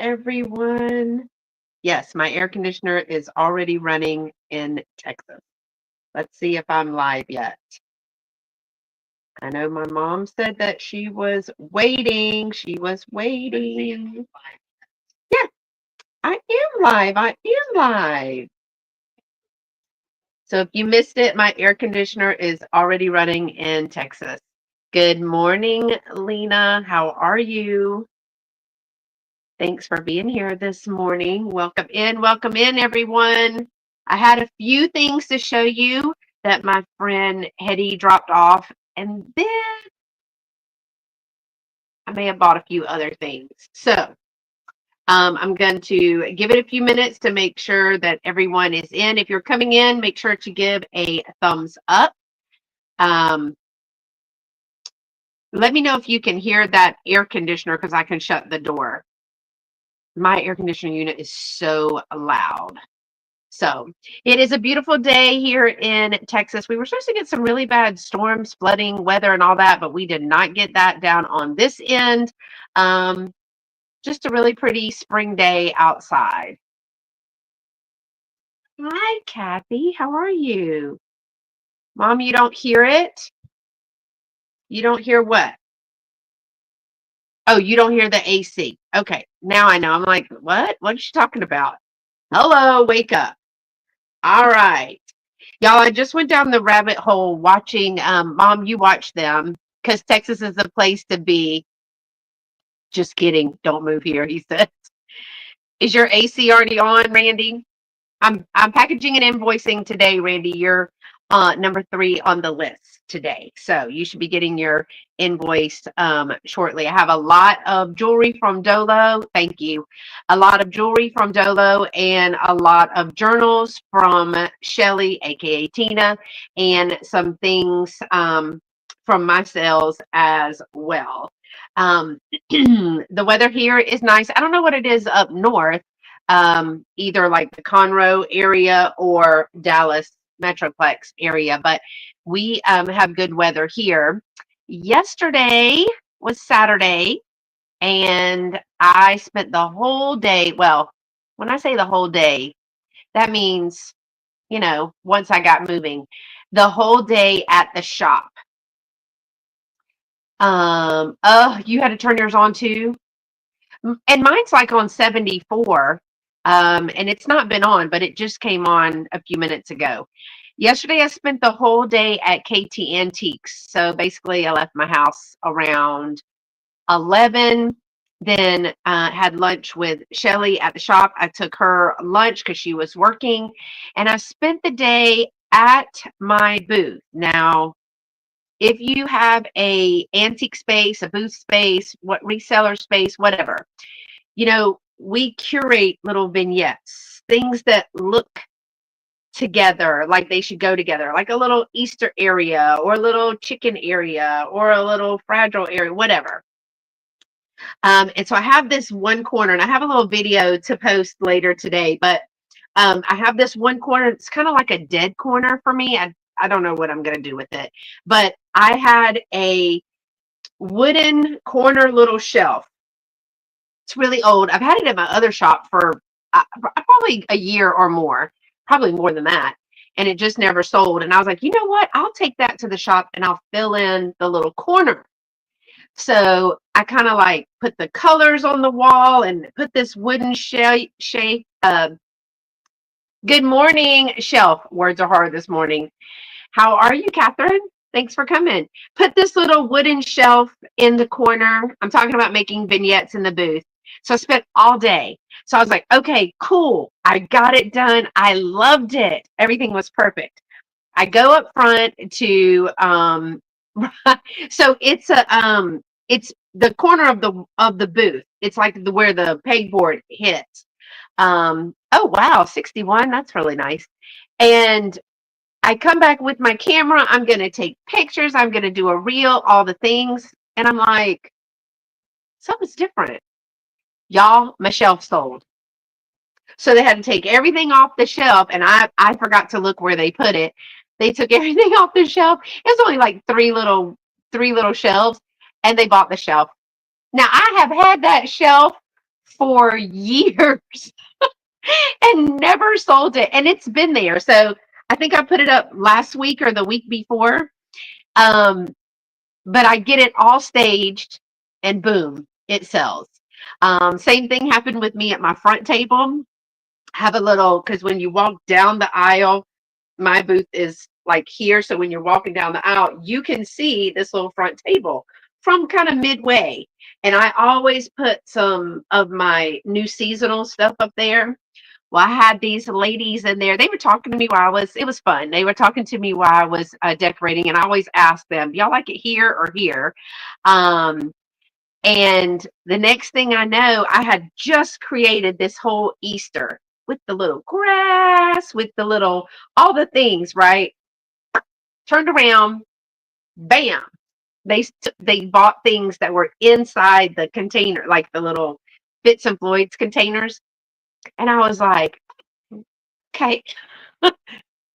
everyone. Yes, my air conditioner is already running in Texas. Let's see if I'm live yet. I know my mom said that she was waiting. She was waiting. Yeah, I am live. I am live. So if you missed it, my air conditioner is already running in Texas. Good morning, Lena. How are you? Thanks for being here this morning. Welcome in, everyone. I had a few things to show you that my friend Hetty dropped off, and then I may have bought a few other things. So I'm going to give it a few minutes to make sure that everyone is in. If you're coming in, make sure to give a thumbs up. Let me know if you can hear that air conditioner because I can shut the door. My air conditioning unit is so loud. So it is a beautiful day here in Texas. We were supposed to get some really bad storms, flooding, weather, and all that, but we did not get that down on this end. Just a really pretty spring day outside. Hi, Kathy. How are you? Mom, you don't hear it? You don't hear what? Oh, you don't hear the AC. Okay, now I know. I'm like, what? What is she talking about? Hello, wake up. All right. Y'all, I just went down the rabbit hole watching, Mom, you watch them because Texas is the place to be. Just kidding. Don't move here, he said. Is your AC already on, Randy? I'm packaging and invoicing today, Randy. You're number 3 on the list today. So you should be getting your invoice shortly. I have a lot of jewelry from Dolo. Thank you. A lot of jewelry from Dolo and a lot of journals from Shelly, aka Tina, and some things from my sales as well. The weather here is nice. I don't know what it is up north, either like the Conroe area or Dallas Metroplex area, but we have good weather here. Yesterday was Saturday, and I spent the whole day. Well, when I say the whole day, that means, once I got moving, the whole day at the shop. Oh, you had to turn yours on too? And mine's like on 74, and it's not been on, but it just came on a few minutes ago. Yesterday, I spent the whole day at KT Antiques. So basically, I left my house around 11, then had lunch with Shelly at the shop. I took her lunch because she was working, and I spent the day at my booth. Now, if you have a antique space, a booth space, what reseller space, whatever, we curate little vignettes, things that look together, like they should go together, like a little Easter area or a little chicken area or a little fragile area, whatever. And so I have this one corner, and I have a little video to post later today, but I have this one corner. It's kind of like a dead corner for me. I don't know what I'm going to do with it, but I had a wooden corner little shelf. It's really old. I've had it at my other shop for probably a year or more, probably more than that. And it just never sold. And I was like, you know what? I'll take that to the shop and I'll fill in the little corner. So I kind of like put the colors on the wall and put this wooden shape. Good morning, shelf. Words are hard this morning. How are you, Catherine? Thanks for coming. Put this little wooden shelf in the corner. I'm talking about making vignettes in the booth. So I spent all day. So I was like, okay, cool. I got it done. I loved it. Everything was perfect. I go up front to so it's the corner of the booth. It's like where the pegboard hits. Oh wow, 61. That's really nice. And I come back with my camera. I'm going to take pictures. I'm going to do a reel, all the things. And I'm like, something's different. Y'all, my shelf sold. So they had to take everything off the shelf. And I forgot to look where they put it. They took everything off the shelf. It was only like three little shelves. And they bought the shelf. Now, I have had that shelf for years and never sold it. And it's been there. So I think I put it up last week or the week before. Um, but I get it all staged and boom, it sells. Same thing happened with me at my front table. Have a little, because when you walk down the aisle, my booth is like here. So when you're walking down the aisle, you can see this little front table from kind of midway. And I always put some of my new seasonal stuff up there. Well, I had these ladies in there. They were talking to me while it was fun. They were talking to me while I was decorating. And I always ask them, y'all like it here or here? Um, and the next thing I know, I had just created this whole Easter with the little grass, with the little, all the things, right? Turned around, bam. They bought things that were inside the container, like the little Fitz and Floyd's containers. And I was like, okay,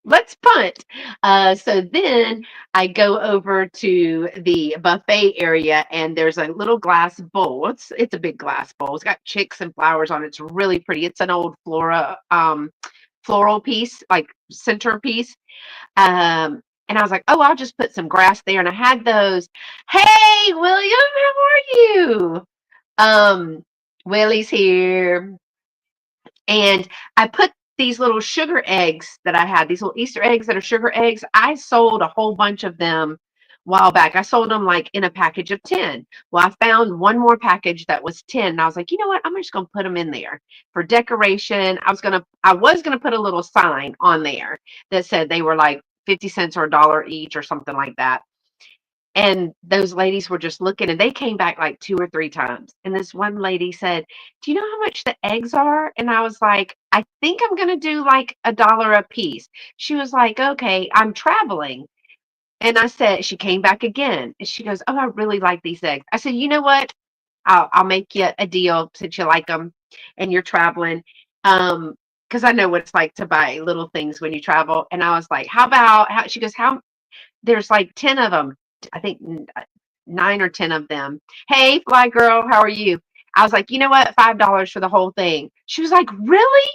let's punt. So then I go over to the buffet area, and there's a little glass bowl. It's a big glass bowl. It's got chicks and flowers on it. It's really pretty. It's an old floral piece, like centerpiece. And I was like, oh, I'll just put some grass there. And I had those. Hey, William, how are you? Willie's here. And I put these little sugar eggs that I had, these little Easter eggs that are sugar eggs. I sold a whole bunch of them a while back. I sold them like in a package of 10. Well, I found one more package that was 10. And I was like, you know what? I'm just going to put them in there for decoration. I was going to put a little sign on there that said they were like 50 cents or $1 each or something like that. And those ladies were just looking, and they came back like 2 or 3 times. And this one lady said, "Do you know how much the eggs are?" And I was like, "I think I'm going to do like $1 a piece." She was like, "Okay, I'm traveling." And I said, she came back again and she goes, "Oh, I really like these eggs." I said, "You know what? I'll make you a deal since you like them and you're traveling." Because I know what it's like to buy little things when you travel. And I was like, "How about how?" She goes, "How?" There's like 10 of them. I think 9 or 10 of them. "Hey, Fly Girl, how are you?" I was like, "You know what? $5 for the whole thing." She was like, "Really?"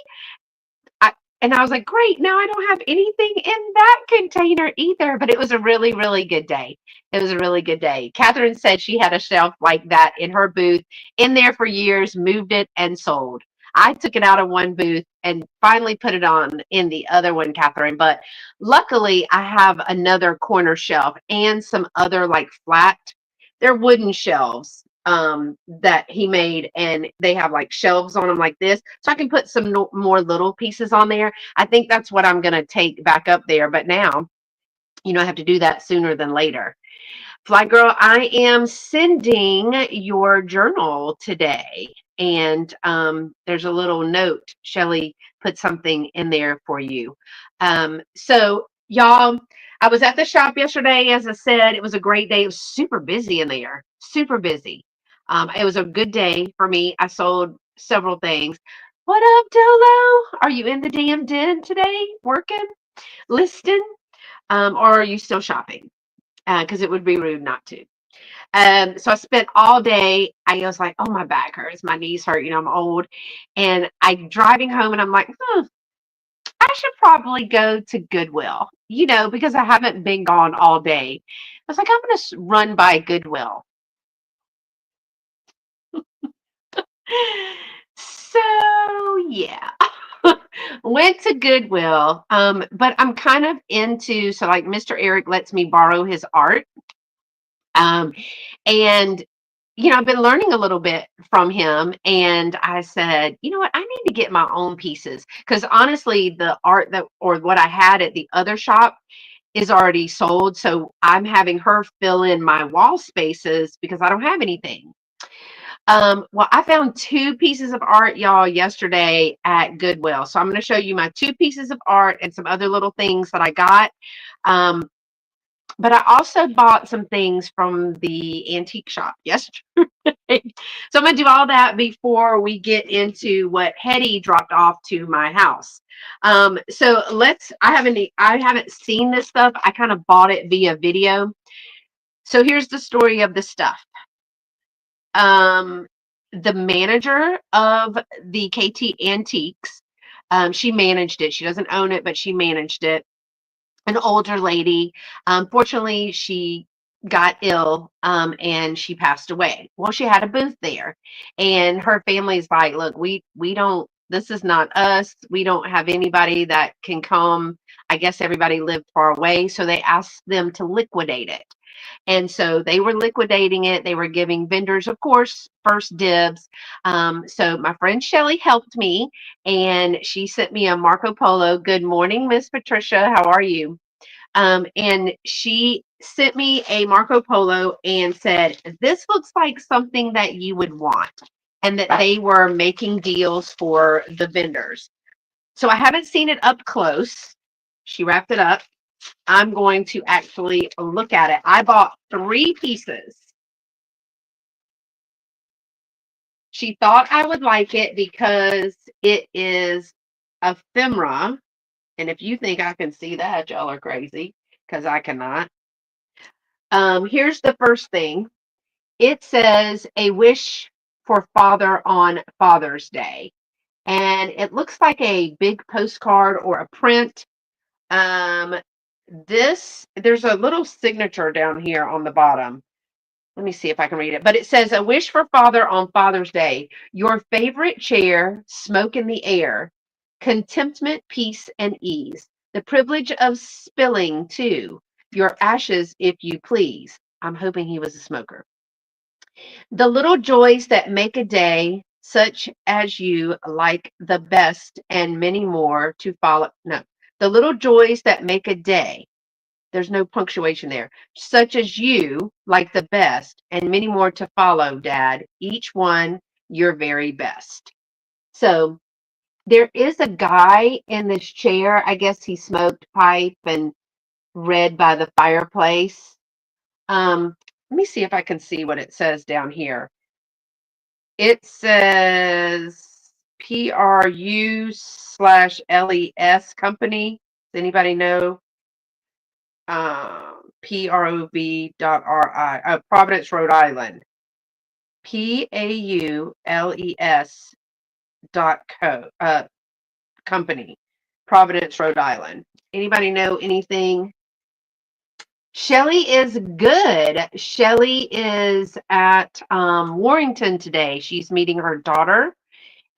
I, and I was like, "Great. Now I don't have anything in that container either." But it was a really, really good day. It was a really good day. Catherine said she had a shelf like that in her booth in there for years, moved it and sold. I took it out of one booth and finally put it on in the other one, Catherine. But luckily, I have another corner shelf and some other like flat, they're wooden shelves that he made, and they have like shelves on them like this, so I can put some more little pieces on there. I think that's what I'm going to take back up there, but now I have to do that sooner than later. Fly Girl, I am sending your journal today, and there's a little note. Shelly put something in there for you. So y'all, I was at the shop yesterday. As I said, it was a great day. It was super busy in there, super busy. It was a good day for me. I sold several things. What up, Dolo? Are you in the damn den today, working, listing, or are you still shopping? Because it would be rude not to. So I spent all day. I was like, oh, my back hurts, my knees hurt. I'm old, and I'm driving home, and I'm like, I should probably go to Goodwill. Because I haven't been gone all day. I was like, I'm going to run by Goodwill. So yeah, went to Goodwill. But I'm kind of into, so like Mr. Eric lets me borrow his art. Um, and I've been learning a little bit from him, and I said, you know what, I need to get my own pieces, because honestly, the art that or what I had at the other shop is already sold. So I'm having her fill in my wall spaces because I don't have anything. Well, I found 2 pieces of art, y'all, yesterday at Goodwill. So I'm going to show you my 2 pieces of art and some other little things that I got. Um, but I also bought some things from the antique shop yesterday. So I'm going to do all that before we get into what Hetty dropped off to my house. So I haven't seen this stuff. I kind of bought it via video. So here's the story of the stuff. Um, the manager of the KT Antiques. She managed it. She doesn't own it, but she managed it. An older lady. Fortunately, she got ill and she passed away. Well, she had a booth there, and her family's like, "Look, we don't. This is not us. We don't have anybody that can come." I guess everybody lived far away, so they asked them to liquidate it. And so they were liquidating it. They were giving vendors, of course, first dibs. So my friend Shelly helped me, and she sent me a Marco Polo. Good morning, Miss Patricia. How are you? And she sent me a Marco Polo and said, "This looks like something that you would want." And that they were making deals for the vendors. So I haven't seen it up close. She wrapped it up. I'm going to actually look at it. I bought 3 pieces. She thought I would like it because it is ephemera. And if you think I can see that, y'all are crazy because I cannot. Here's the first thing. It says a wish for father on Father's Day. And it looks like a big postcard or a print. Um, there's a little signature down here on the bottom. Let me see if I can read it. But it says, "A wish for father on Father's Day. Your favorite chair, smoke in the air, contentment, peace, and ease. The privilege of spilling, too. Your ashes, if you please." I'm hoping he was a smoker. "The little joys that make a day, such as you like the best, and many more to follow." No. "The little joys that make a day." There's no punctuation there. "Such as you like the best, and many more to follow, Dad. Each one your very best." So there is a guy in this chair. I guess he smoked pipe and read by the fireplace. Let me see if I can see what it says down here. It says PRU/LES company. Does anybody know? PROV.RI, Providence, Rhode Island. PAULES company, Providence, Rhode Island. Anybody know anything? Shelly is good. Shelly is at Warrington today. She's meeting her daughter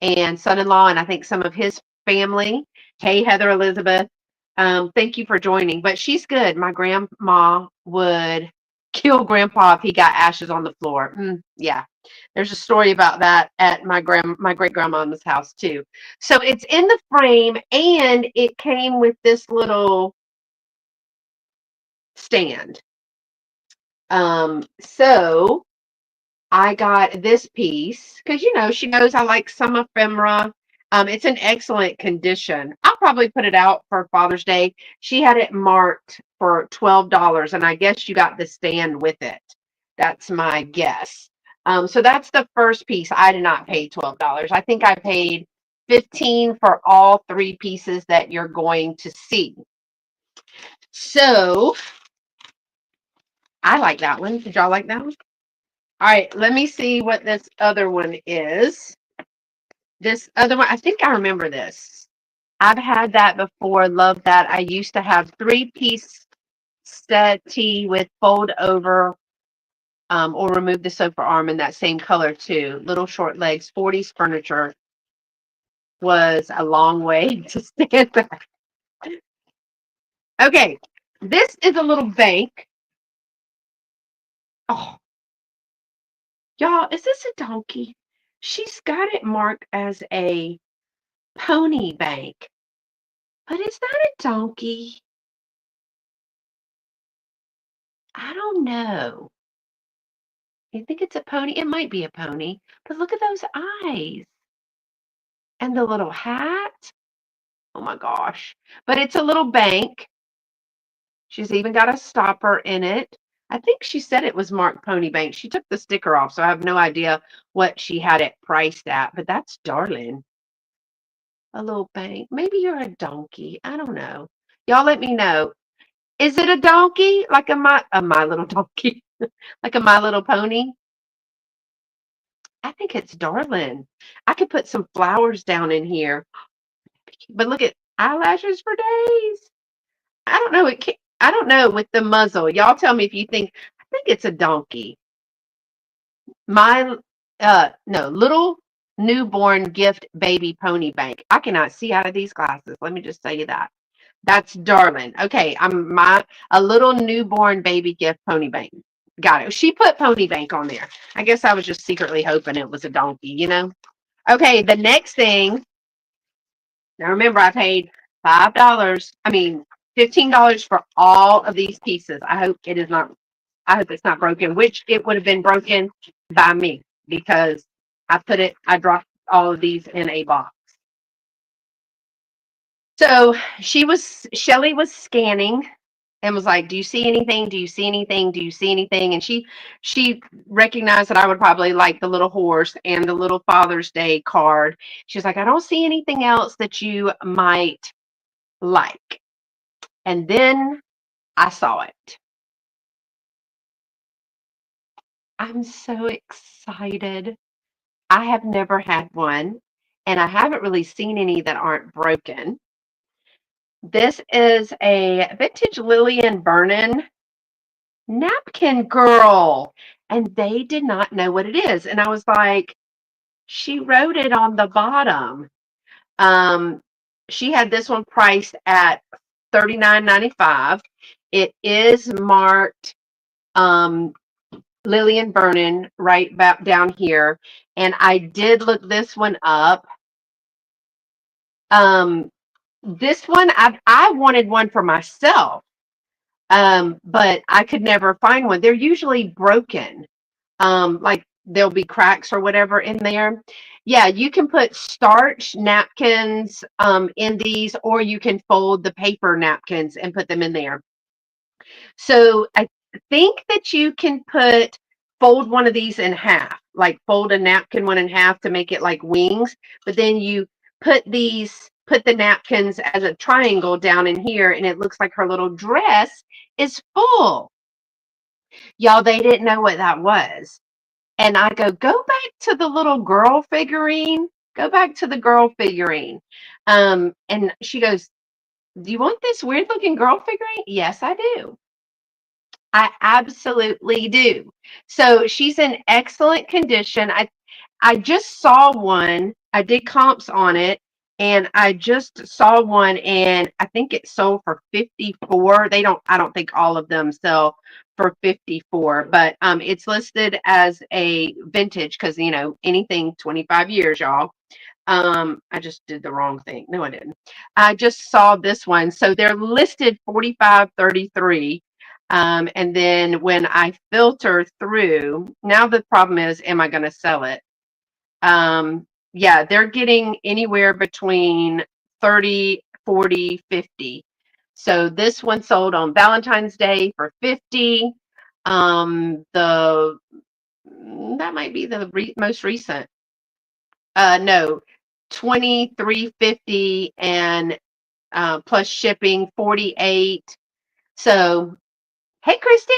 and son-in-law, and I think some of his family. Hey, Heather Elizabeth. Thank you for joining. But she's good. My grandma would kill grandpa if he got ashes on the floor. Yeah. There's a story about that at my great grandmama's house too. So it's in the frame, and it came with this little stand. So I got this piece because, she knows I like some ephemera. It's in excellent condition. I'll probably put it out for Father's Day. She had it marked for $12, and I guess you got the stand with it. That's my guess. So that's the first piece. I did not pay $12. I think I paid 15 for all 3 pieces that you're going to see. So I like that one. Did y'all like that one? All right, let me see what this other one is. This other one, I think I remember this. I've had that before. Love that. I used to have 3-piece settee with fold over or remove the sofa arm in that same color too. Little short legs. 40s furniture was a long way to stand back. Okay, this is a little bank. Oh, y'all, is this a donkey? She's got it marked as a pony bank. But is that a donkey? I don't know. You think it's a pony? It might be a pony. But look at those eyes and the little hat. Oh my gosh. But it's a little bank. She's even got a stopper in it. I think she said it was marked Pony Bank. She took the sticker off, so I have no idea what she had it priced at. But that's darling. A little bank. Maybe you're a donkey. I don't know. Y'all let me know. Is it a donkey? Like a my little donkey? Like a My Little Pony? I think it's darling. I could put some flowers down in here, but look at eyelashes for days. I don't know. I don't know with the muzzle. Y'all tell me if you think. I think it's a donkey. My no, little newborn gift baby pony bank. I cannot see out of these glasses. Let me just tell you that. That's darling. Okay, I'm my a little newborn baby gift pony bank. Got it. She put pony bank on there. I guess I was just secretly hoping it was a donkey. Okay, the next thing. Now remember, I paid $5. I mean, $15 for all of these pieces. I hope it is not. I hope it's not broken. Which it would have been broken by me because I dropped all of these in a box. So Shelly was scanning and was like, "Do you see anything? Do you see anything? Do you see anything?" And she recognized that I would probably like the little horse and the little Father's Day card. She was like, "I don't see anything else that you might like." And then I saw it. I'm so excited. I have never had one, and I haven't really seen any that aren't broken. This is a vintage Lillian Vernon napkin girl, and they did not know what it is. And I was like, she wrote it on the bottom. Um, she had this one priced at $39.95. It is marked um, Lillian Vernon right back down here, and I did look this one up. Um, this one I wanted one for myself, but I could never find one. They're usually broken. Like there'll be cracks or whatever in there. Yeah, you can put starch napkins in these, or you can fold the paper napkins and put them in there. So I think that you can fold one of these in half, like fold a napkin one in half to make it like wings, but then you put the napkins as a triangle down in here, and it looks like her little dress is full. Y'all, they didn't know what that was. And I go back to the little girl figurine. Go back to the girl figurine. And she goes, "Do you want this weird looking girl figurine?" Yes, I do. I absolutely do. So she's in excellent condition. I just saw one. I did comps on it, and I just saw one, and I think it sold for 54. I don't think all of them sell for 54, but it's listed as a vintage because anything 25 years, y'all. I just did the wrong thing. No, I didn't. I just saw this one. So they're listed 45.33. And then when I filter through, now the problem is, am I going to sell it? Yeah, they're getting anywhere between 30, 40, 50. So this one sold on Valentine's Day for 50. The that might be the most recent. No, 23.50 and plus shipping 48. So, hey, Christy.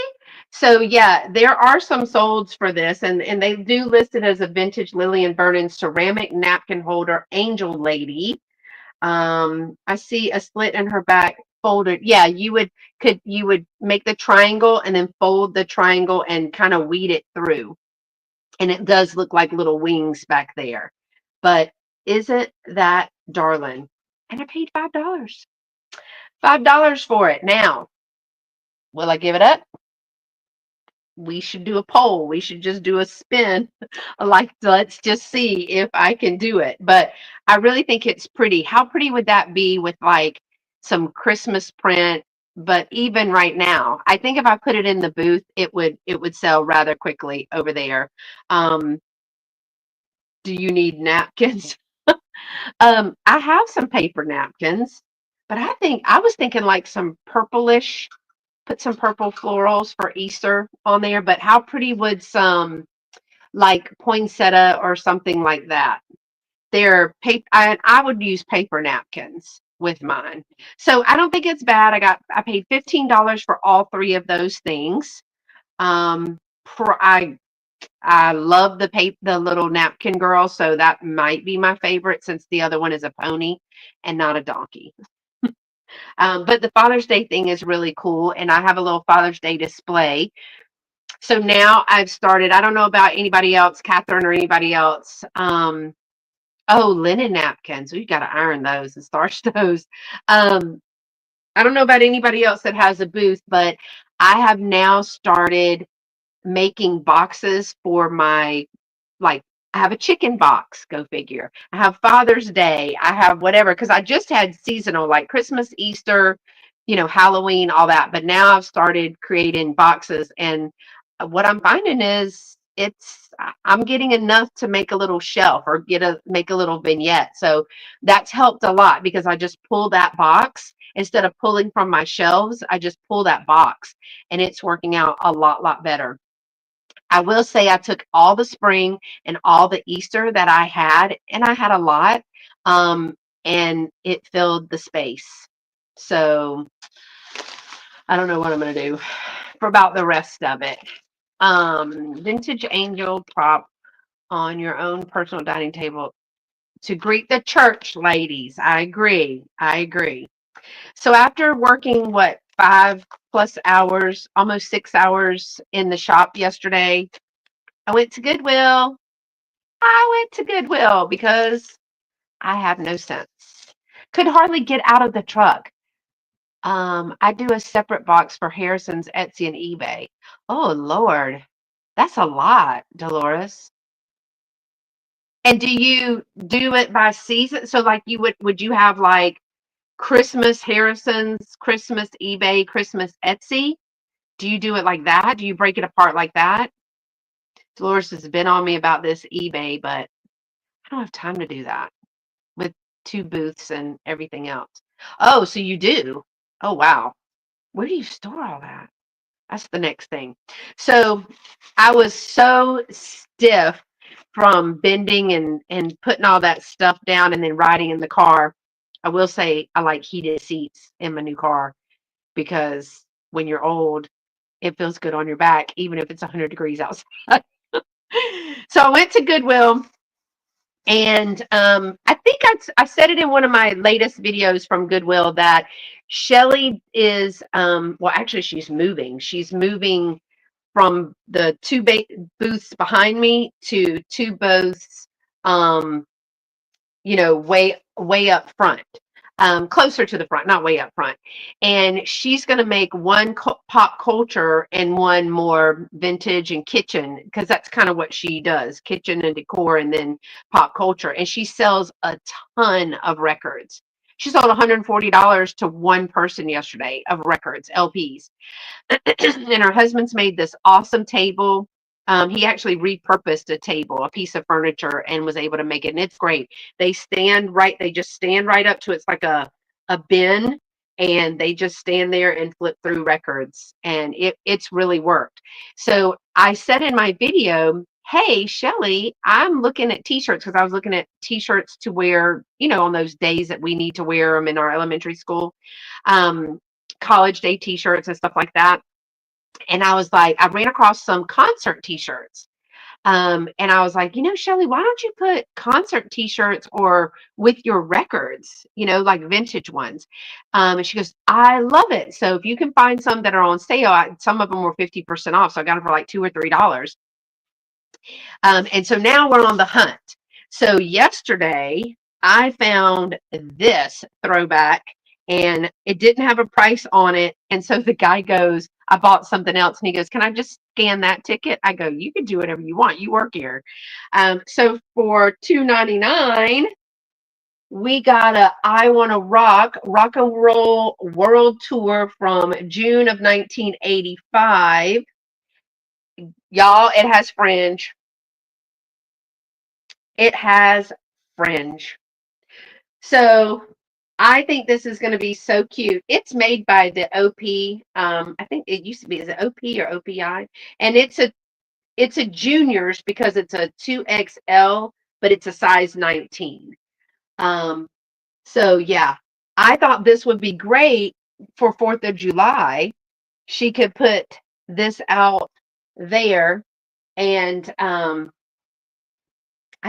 So yeah, there are some solds for this, and they do list it as a vintage Lillian Vernon ceramic napkin holder, Angel Lady. I see a slit in her back folded. Yeah, you would make the triangle and then fold the triangle and kind of weed it through, and it does look like little wings back there. But isn't that darling? And I paid $5. $5 for it. Now, will I give it up? We should do a poll. We should just do a spin. Like, let's just see if I can do it. But I really think it's pretty. How pretty would that be with like some Christmas print? But even right now, I think if I put it in the booth, it would sell rather quickly over there. Um, do you need napkins? I have some paper napkins, but I was thinking like some purplish, put some purple florals for Easter on there. But how pretty would some like poinsettia or something like that? They're paper. I would use paper napkins with mine. So I don't think it's bad. I paid $15 for all three of those things. I I love the little napkin girl, so that might be my favorite since the other one is a pony and not a donkey. But the Father's Day thing is really cool, and I have a little Father's Day display. So now I've started. I don't know about anybody else, Catherine or anybody else. Oh, linen napkins. We got to iron those and starch those. Um, I don't know about anybody else that has a booth, but I have now started making boxes for my, like, I have a chicken box, go figure. I have Father's Day. I have whatever, because I just had seasonal, like Christmas, Easter, Halloween, all that. But now I've started creating boxes. And what I'm finding is I'm getting enough to make a little shelf or make a little vignette. So that's helped a lot because I just pull that box instead of pulling from my shelves. I just pull that box and it's working out a lot better. I will say I took all the spring and all the Easter that I had, and I had a lot, um, and it filled the space. So I don't know what I'm going to do for about the rest of it. Vintage angel prop on your own personal dining table to greet the church ladies. I agree. I agree. So after working, what, 5+ hours, almost 6 hours in the shop yesterday, I went to Goodwill. I went to Goodwill because I have no sense. Could hardly get out of the truck. I do a separate box for Harrison's, Etsy, and eBay. Oh Lord, that's a lot, Dolores. And do you do it by season? So like you would you have like Christmas Harrison's, Christmas eBay, Christmas Etsy? Do you do it like that? Do you break it apart like that? Dolores has been on me about this eBay, but I don't have time to do that with two booths and everything else. Oh, so you do? Oh, wow. Where do you store all that? That's the next thing. So I was so stiff from bending and putting all that stuff down and then riding in the car. I will say I like heated seats in my new car because when you're old, it feels good on your back, even if it's 100 degrees outside. So I went to Goodwill. And I think I said it in one of my latest videos from Goodwill that Shelly is, well, actually, she's moving. She's moving from the two booths behind me to two booths, um, way up front, closer to the front, not way up front. And she's going to make one pop culture and one more vintage and kitchen because that's kind of what she does, kitchen and decor, and then pop culture. And she sells a ton of records. She sold $140 to one person yesterday of records, LPs. And her husband's made this awesome table. He actually repurposed a table, a piece of furniture, and was able to make it. And it's great. They just stand right up to it's like a bin, and they just stand there and flip through records. And it's really worked. So I said in my video, hey, Shelly, I'm looking at t-shirts because I was looking at t-shirts to wear, on those days that we need to wear them in our elementary school. Um, College day t-shirts and stuff like that. And I was like, I ran across some concert t-shirts. And I was like, Shelly, why don't you put concert t-shirts or with your records, like vintage ones? And she goes, I love it. So if you can find some that are on sale, some of them were 50% off. So I got them for like $2 or $3. And so now we're on the hunt. So yesterday I found this throwback and it didn't have a price on it. And so the guy goes, I bought something else. And he goes, can I just scan that ticket? I go, you can do whatever you want. You work here. So for $2.99, we got a I Wanna Rock and Roll World Tour from June of 1985. Y'all, it has fringe. It has fringe. So I think this is going to be so cute. It's made by the OP. I think it used to be, is it OP or OPI? And it's a juniors because it's a 2XL, but it's a size 19. Um, so yeah, I thought this would be great for 4th of July. She could put this out there And I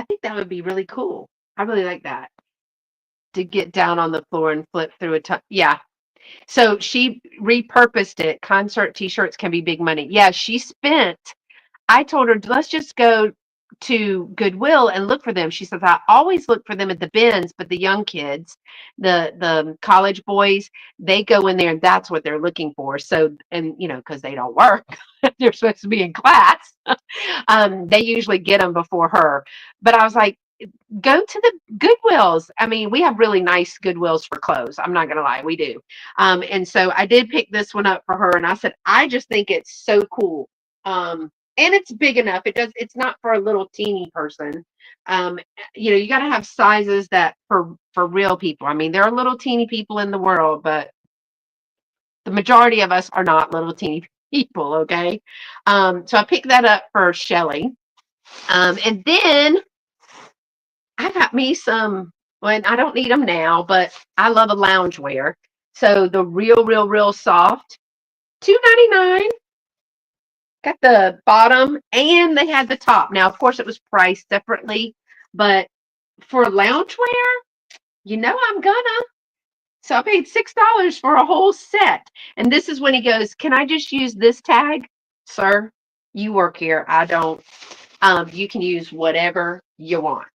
think that would be really cool. I really like that, to get down on the floor and flip through yeah. So she repurposed it. Concert t-shirts can be big money. Yeah, she spent, I told her, let's just go to Goodwill and look for them. She says, I always look for them at the bins, but the young kids, the college boys, they go in there and that's what they're looking for. So, and because they don't work, they're supposed to be in class. They usually get them before her. But I was like, go to the Goodwills. I mean, we have really nice Goodwills for clothes. I'm not gonna lie, we do. And so I did pick this one up for her, and I said, I just think it's so cool. And it's big enough. It's not for a little teeny person. Um, you got to have sizes that for real people. I mean, there are little teeny people in the world, but the majority of us are not little teeny people. Okay. So I picked that up for Shelly. And then I got me some, well, I don't need them now, but I love a loungewear. So the real soft, $2.99. Got the bottom and they had the top. Now, of course, it was priced separately, but for loungewear, I'm gonna. So I paid $6 for a whole set. And this is when he goes, can I just use this tag? Sir, you work here. I don't. You can use whatever you want.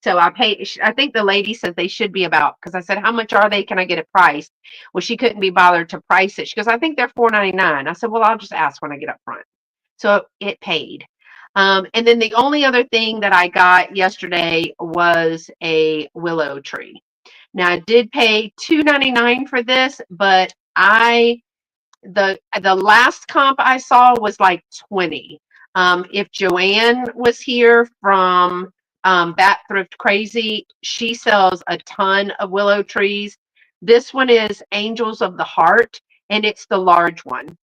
So I paid, I think the lady said they should be about, because I said, how much are they? Can I get it priced? Well, she couldn't be bothered to price it. She goes, I think they're $4.99. I said, well, I'll just ask when I get up front. So it paid. And then the only other thing that I got yesterday was a willow tree. Now I did pay $2.99 for this, but the last comp I saw was like 20. If Joanne was here from Bat Thrift Crazy, she sells a ton of willow trees. This one is Angels of the Heart, and it's the large one.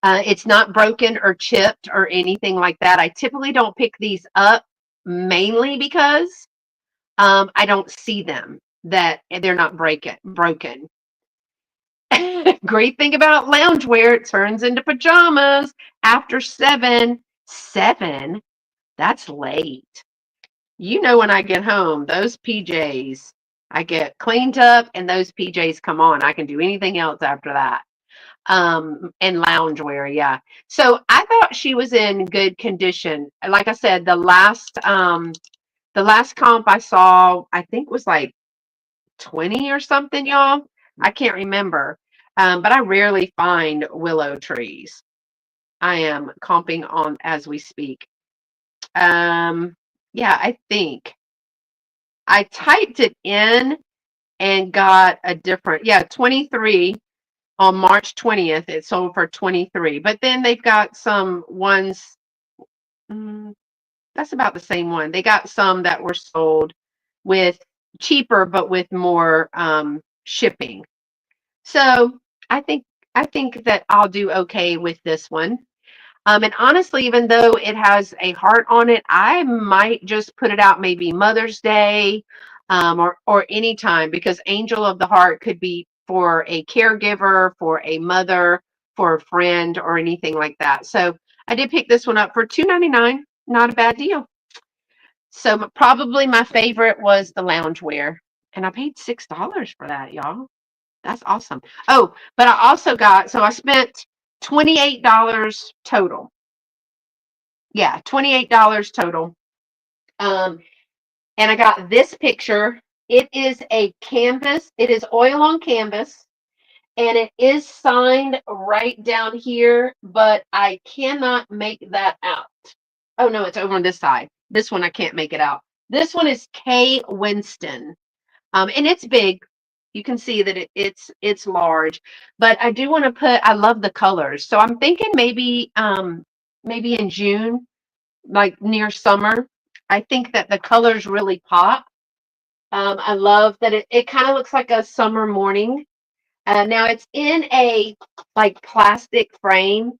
It's not broken or chipped or anything like that. I typically don't pick these up mainly because I don't see them, that they're not broken. Great thing about loungewear, it turns into pajamas after 7. 7? That's late. When I get home, those PJs, I get cleaned up and those PJs come on. I can do anything else after that. And loungewear, yeah. So I thought she was in good condition. Like I said, the last comp I saw, I think was like 20 or something, y'all. I can't remember. But I rarely find willow trees. I am comping on as we speak. Yeah, I think I typed it in and got a different, yeah, 23 on March 20th. It sold for 23. But then they've got some ones, mm, that's about the same one. They got some that were sold with cheaper, but with more shipping. So I think I think that I'll do okay with this one. And honestly, even though it has a heart on it, I might just put it out maybe Mother's Day, or any time, because Angel of the Heart could be for a caregiver, for a mother, for a friend, or anything like that. So I did pick this one up for $2.99. Not a bad deal. So probably my favorite was the loungewear, and I paid $6 for that, y'all. That's awesome. Oh, but I also got, so I spent $28 total. Yeah, $28 total. Um, and I got this picture. It is a canvas. It is oil on canvas, and it is signed right down here, but I cannot make that out. Oh no, it's over on this side. This one I can't make it out. This one is Kay Winston. And it's big. You can see that it's large, but I do want to put. I love the colors, so I'm thinking maybe in June, like near summer. I think that the colors really pop. I love that it kind of looks like a summer morning. Now it's in a like plastic frame,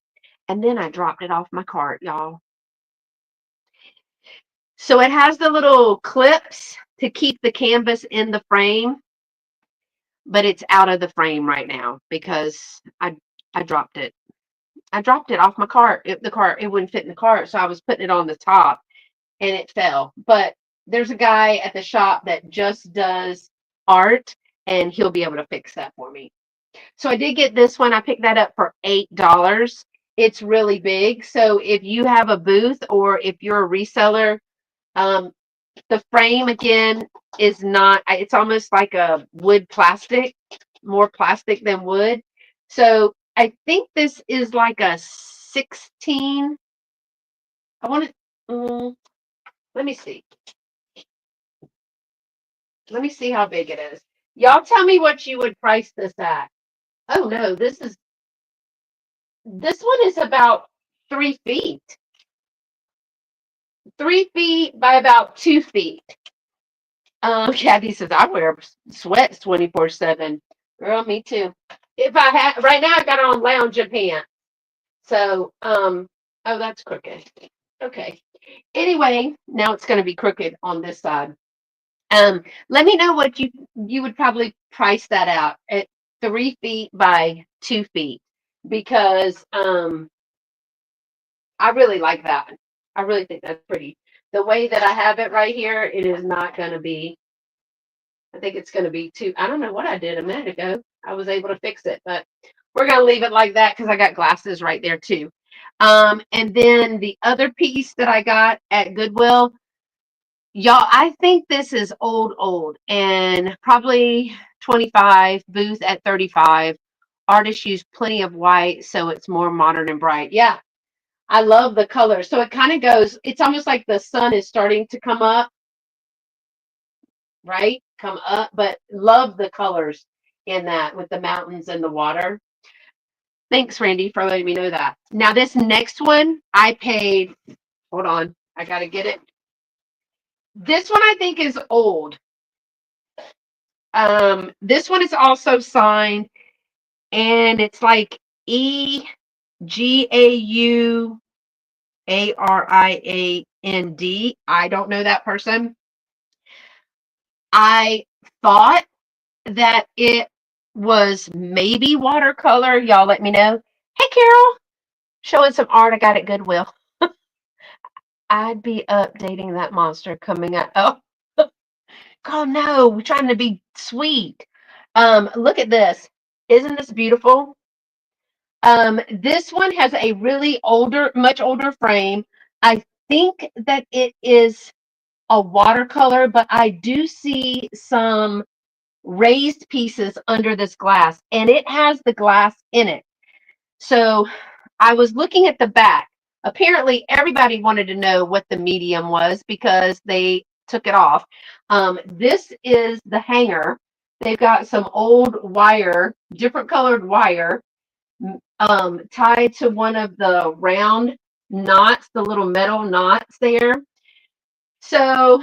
and then I dropped it off my cart, y'all. So it has the little clips to keep the canvas in the frame, but it's out of the frame right now because I dropped it. I dropped it off my cart. The cart, it wouldn't fit in the cart, so I was putting it on the top and it fell. But there's a guy at the shop that just does art and he'll be able to fix that for me. So I did get this one. I picked that up for $8. It's really big. So if you have a booth or if you're a reseller, um, the frame again is not, it's almost like a wood plastic, more plastic than wood. So I think this is like a 16. I want to, let me see. Let me see how big it is. Y'all tell me what you would price this at. Oh no, this one is about 3 feet. 3 feet by about 2 feet. Kathy says I wear sweats 24/7. Girl, me too. If I had right now, I got on lounge pants. So, oh, that's crooked. Okay. Anyway, now it's going to be crooked on this side. Let me know what you would probably price that out at 3 feet by 2 feet because I really like that. I really think that's pretty. The way that I have it right here, it is not going to be. I think it's going to be too. I don't know what I did a minute ago. I was able to fix it, but we're going to leave it like that because I got glasses right there too. And then the other piece that I got at Goodwill, y'all, I think this is old, and probably 25, booth at 35. Artists use plenty of white, so it's more modern and bright. Yeah, I love the color. So it kind of goes, it's almost like the sun is starting to come up, right? Come up, but love the colors in that with the mountains and the water. Thanks, Randy, for letting me know that. Now, this next one, I paid, hold on, I got to get it. This one I think is old. This one is also signed, and it's like EGAUARIAND. I don't know that person. I thought that it was maybe watercolor. Y'all let me know. Hey, Carol, showing some art I got at Goodwill. I'd be updating that monster coming up. Oh, oh no, we're trying to be sweet. Look at this. Isn't this beautiful? This one has a really older, much older frame. I think that it is a watercolor, but I do see some raised pieces under this glass, and it has the glass in it. So I was looking at the back. Apparently, everybody wanted to know what the medium was because they took it off. This is the hanger. They've got some old wire, different colored wire, tied to one of the round knots, the little metal knots there. So,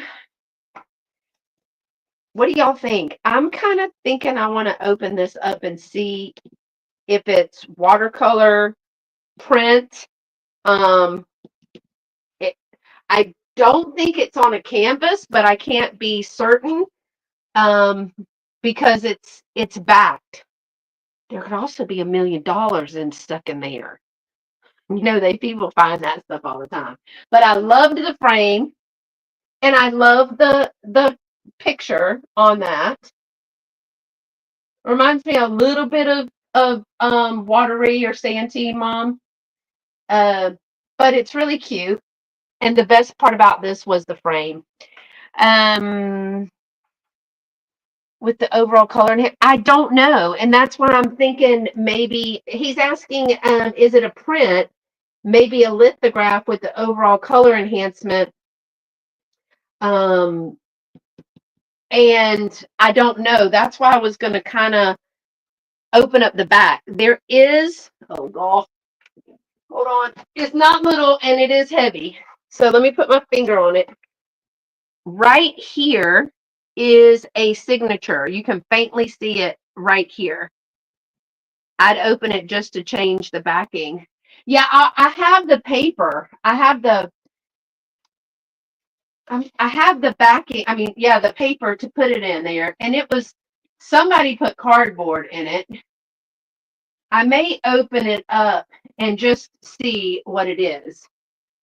what do y'all think? I'm kind of thinking I want to open this up and see if it's watercolor print. Um, it, I don't think it's on a canvas, but I can't be certain um, because it's backed. There could also be $1 million in stuck in there. You know, people find that stuff all the time. But I loved the frame, and I love the picture on that. Reminds me a little bit of Watery or Santee, Mom. Uh, but it's really cute. And the best part about this was the frame. Um, with the overall color in it, I don't know, and that's why I'm thinking maybe he's asking, is it a print? Maybe a lithograph with the overall color enhancement. Um, and I don't know. That's why I was going to kind of open up the back. There is, oh god, hold on. It's not little and it is heavy. So let me put my finger on it. Right here is a signature. You can faintly see it right here. I'd open it just to change the backing. Yeah, I have the paper. I have the backing. I mean, yeah, the paper to put it in there. And it was somebody put cardboard in it. I may open it up and just see what it is.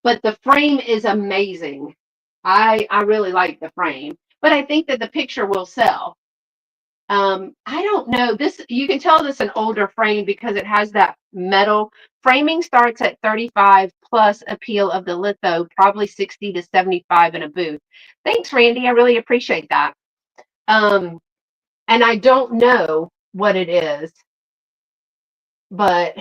But the frame is amazing. I really like the frame, but I think that the picture will sell. I don't know. This you can tell this an older frame because it has that metal framing starts at 35 plus appeal of the litho, probably 60 to 75 in a booth. Thanks, Randy. I really appreciate that. Um, and I don't know what it is, but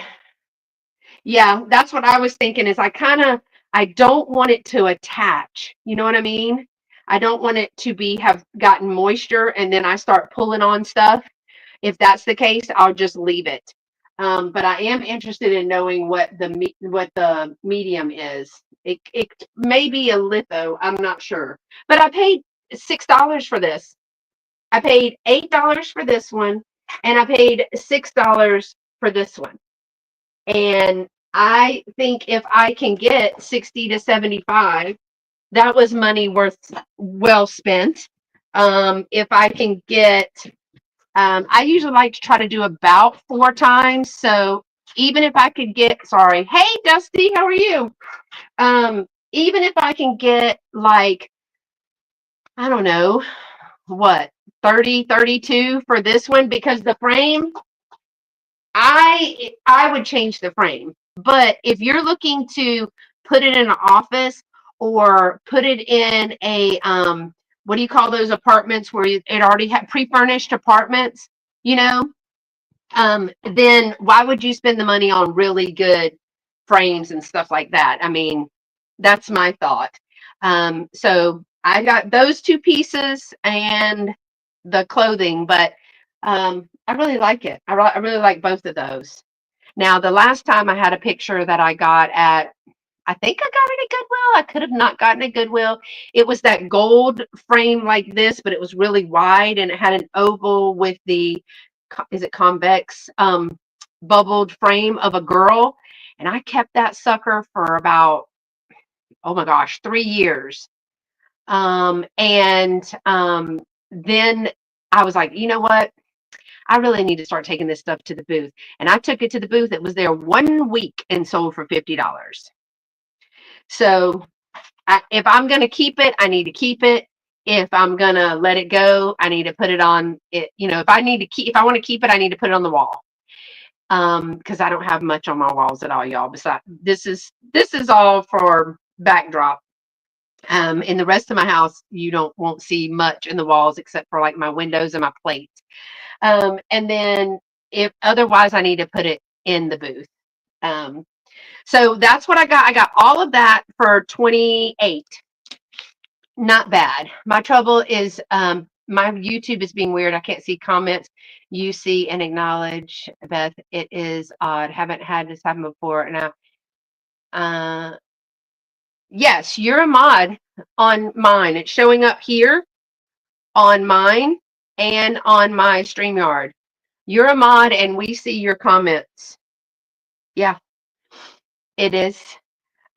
yeah, that's what I was thinking is I don't want it to attach. You know what I mean? I don't want it to be have gotten moisture and then I start pulling on stuff. If that's the case, I'll just leave it. But I am interested in knowing what the medium is. It may be a litho. I'm not sure. But I paid $6 for this. I paid $8 for this one, and I paid $6 for this one. And I think if I can get 60 to 75, that was money worth well spent. If I can get I usually like to try to do about 4 times. So even if I could get, sorry, hey Dusty, how are you? Even if I can get like, I don't know, what, 30, 32 for this one, because the frame, I would change the frame. But if you're looking to put it in an office or put it in a what do you call those apartments where it already had pre-furnished apartments, you know, then why would you spend the money on really good frames and stuff like that? I mean, that's my thought. So I got those two pieces and the clothing, but I really like it. I really like both of those. Now, the last time I had a picture that I got at, I think I got it at Goodwill. I could have not gotten it at Goodwill. It was that gold frame like this, but it was really wide and it had an oval with the, is it convex, bubbled frame of a girl. And I kept that sucker for about, oh my gosh, 3 years. And then I was like, you know what? I really need to start taking this stuff to the booth. And I took it to the booth. It was there 1 week and sold for $50. So if I'm going to keep it, I need to keep it. If I'm going to let it go, I need to put it on it. You know, if I want to keep it, I need to put it on the wall. Because I don't have much on my walls at all, y'all. Besides, this is all for backdrop. In the rest of my house, you won't see much in the walls except for like my windows and my plates. And then if otherwise, I need to put it in the booth. Um, so that's what I got. I got all of that for 28. Not bad. My trouble is my YouTube is being weird. I can't see comments. You see and acknowledge, Beth. It is odd. Haven't had this happen before. Now, yes, you're a mod on mine. It's showing up here on mine and on my StreamYard. You're a mod and we see your comments. Yeah, it is.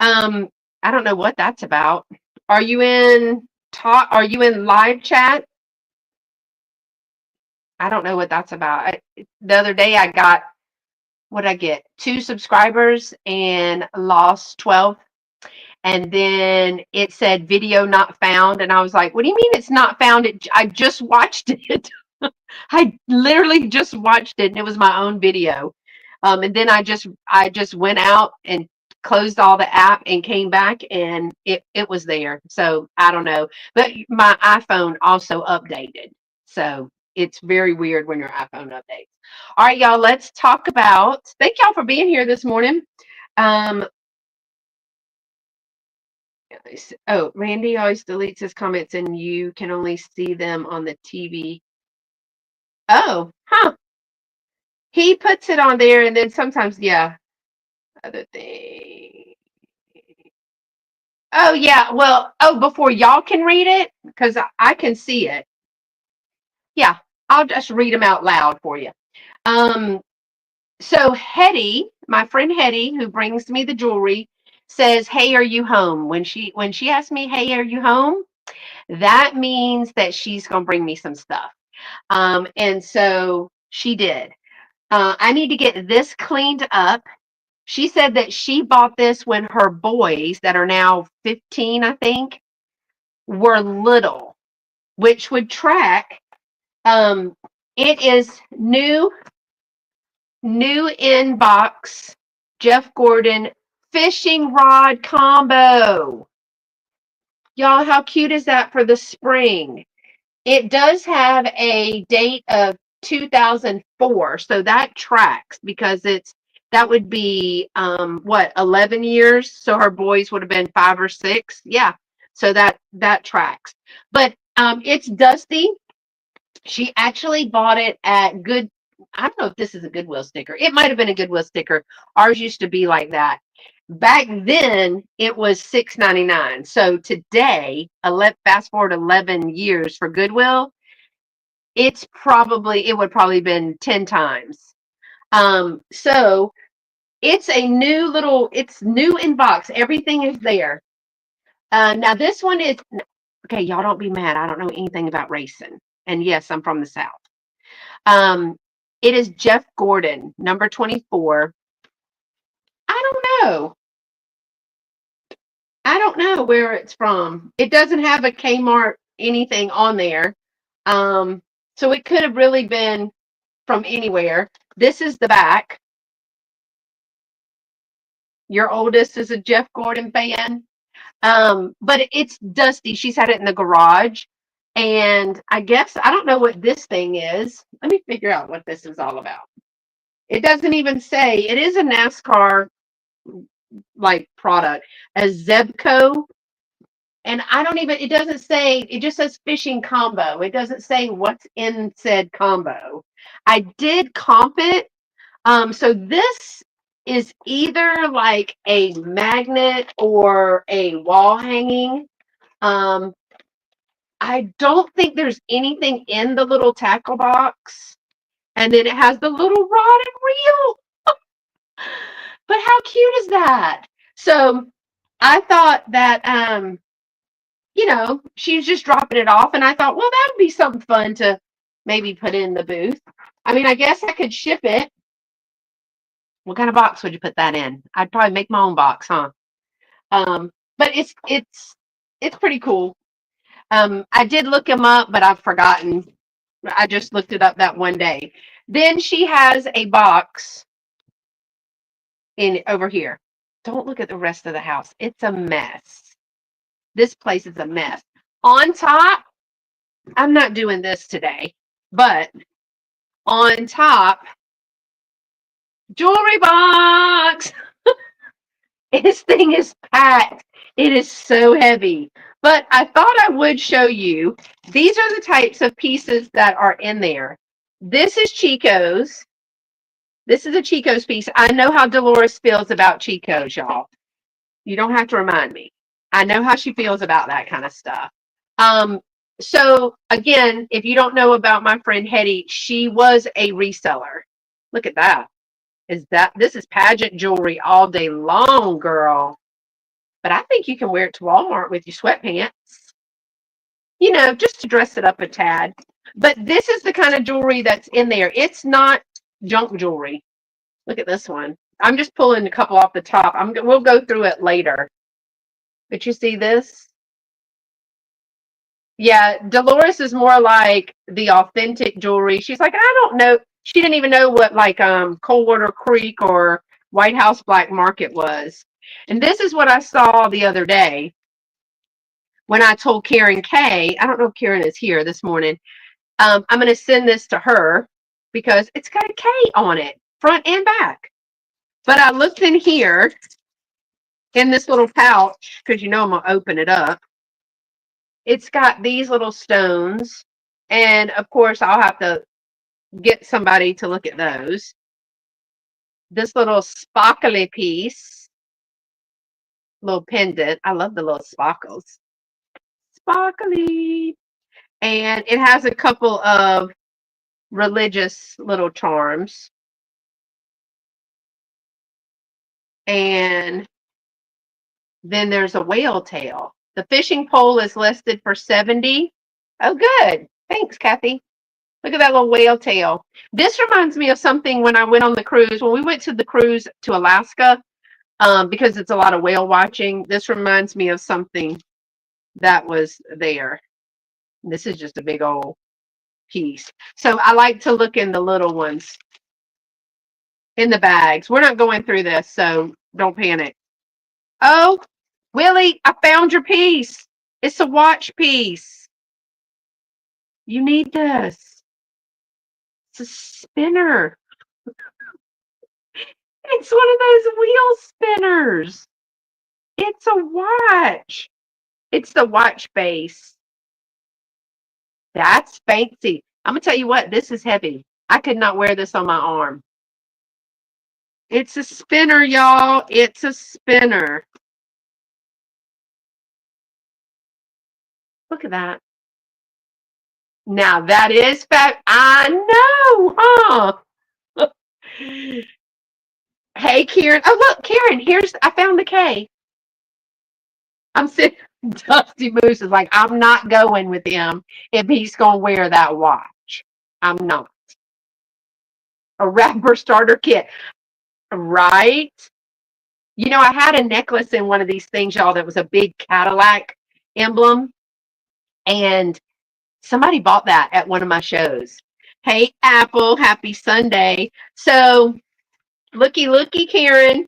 Um, I don't know what that's about. Are you in talk? Are you in live chat? I don't know what that's about. The other day I got, what did I get? 2 subscribers and lost 12. And then it said video not found. And I was like, what do you mean it's not found? I just watched it. I literally just watched it and it was my own video. And then I just went out and closed all the app and came back and it was there. So I don't know. But my iPhone also updated. So it's very weird when your iPhone updates. All right, y'all, let's talk about, thank y'all for being here this morning. Um, oh, Randy always deletes his comments and you can only see them on the TV. Oh, huh. He puts it on there and then sometimes, yeah, other thing. Oh, yeah. Well, oh, before y'all can read it, because I can see it. Yeah, I'll just read them out loud for you. Um, so Hetty, my friend Hetty, who brings me the jewelry, says, "Hey, are you home?" When she asks me, "Hey, are you home?" That means that she's gonna bring me some stuff. And so she did. I need to get this cleaned up She said that she bought this when her boys, that are now 15, I think, were little, which would track. Um, it is new in box Jeff Gordon fishing rod combo. Y'all, how cute is that for the spring? It does have a date of 2004, so that tracks because that would be what, 11 years, so her boys would have been 5 or 6. Yeah, so that tracks. But it's dusty. She actually bought it at Good. I don't know if this is a Goodwill sticker. It might have been a Goodwill sticker. Ours used to be like that. Back then, it was $6.99. So today, fast forward 11 years for Goodwill, it would probably been 10 times. So it's new in box. Everything is there. Now this one is, okay, y'all don't be mad. I don't know anything about racing. And yes, I'm from the South. Um, it is Jeff Gordon, number 24. I don't know. I don't know where it's from. It doesn't have a Kmart anything on there. Um, so it could have really been from anywhere. This is the back. Your oldest is a Jeff Gordon fan. But it's dusty. She's had it in the garage. And I guess I don't know what this thing is. Let me figure out what this is all about. It doesn't even say. It is a NASCAR like product, a Zebco. And I don't even, it doesn't say, it just says fishing combo. It doesn't say what's in said combo. I did comp it. So this is either like a magnet or a wall hanging. Um, I don't think there's anything in the little tackle box. And then it has the little rod and reel. But how cute is that? So I thought that she was just dropping it off, and I thought, well, that would be something fun to maybe put in the booth. I mean, I guess I could ship it. What kind of box would you put that in? I'd probably make my own box, huh? But it's pretty cool. I did look him up, but I've forgotten. I just looked it up that one day. Then she has a box in over here. Don't look at the rest of the house. It's a mess. This place is a mess. On top, I'm not doing this today, but on top, jewelry box. This thing is packed. It is so heavy. But I thought I would show you. These are the types of pieces that are in there. This is Chico's. This is a Chico's piece. I know how Dolores feels about Chico's, y'all. You don't have to remind me. I know how she feels about that kind of stuff. So again, if you don't know about my friend Hetty, she was a reseller. Look at that. This is pageant jewelry all day long, girl. But I think you can wear it to Walmart with your sweatpants. Just to dress it up a tad. But this is the kind of jewelry that's in there. It's not junk jewelry. Look at this one. I'm just pulling a couple off the top. We'll go through it later. But you see this? Yeah, Dolores is more like the authentic jewelry. She's like, I don't know. She didn't even know what like Coldwater Creek or White House Black Market was. And this is what I saw the other day when I told Karen Kay. I don't know if Karen is here this morning. I'm going to send this to her because it's got a K on it, front and back. But I looked in here in this little pouch because I'm going to open it up. It's got these little stones. And of course, I'll have to get somebody to look at those. This little sparkly piece, little pendant. I love the little sparkles. Sparkly. And it has a couple of religious little charms. And then there's a whale tail. The fishing pole is listed for $70. Oh, good. Thanks, Kathy. Look at that little whale tail. This reminds me of something when I went on the cruise. When we went to the cruise to Alaska, because it's a lot of whale watching, this reminds me of something that was there. This is just a big old piece. So I like to look in the little ones in the bags. We're not going through this, so don't panic. Oh, Willie, I found your piece. It's a watch piece. You need this. It's a spinner. It's one of those wheel spinners. It's a watch. It's the watch base. That's fancy. I'm going to tell you what, this is heavy. I could not wear this on my arm. It's a spinner, y'all. It's a spinner. Look at that. Now that is fact. I know, huh? Hey, Karen. Oh, look, Karen. I found the K. I'm sitting. Dusty Moose is like, I'm not going with him if he's gonna wear that watch. I'm not. A rapper starter kit, right? You know, I had a necklace in one of these things, y'all, that was a big Cadillac emblem, and somebody bought that at one of my shows. Hey, Apple, happy Sunday. So, looky, Karen.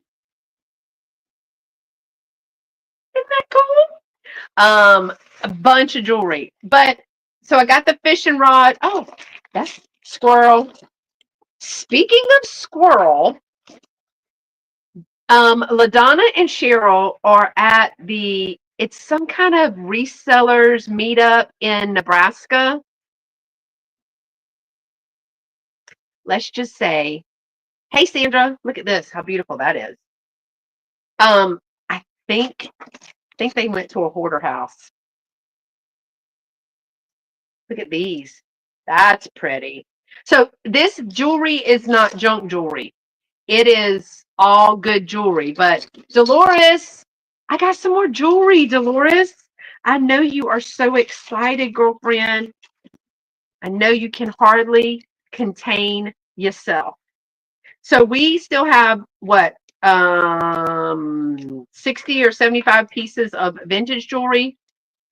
Isn't that cool? A bunch of jewelry. But so I got the fishing rod. Oh, that's squirrel. Speaking of squirrel, LaDonna and Cheryl are at it's some kind of resellers meetup in Nebraska. Let's just say, hey Sandra, look at this, how beautiful that is. I think they went to a hoarder house. Look at these. That's pretty. So this jewelry is not junk jewelry. It is all good jewelry. But Dolores, I got some more jewelry, Dolores. I know you are so excited, girlfriend. I know you can hardly contain yourself. So we still have what 60 or 75 pieces of vintage jewelry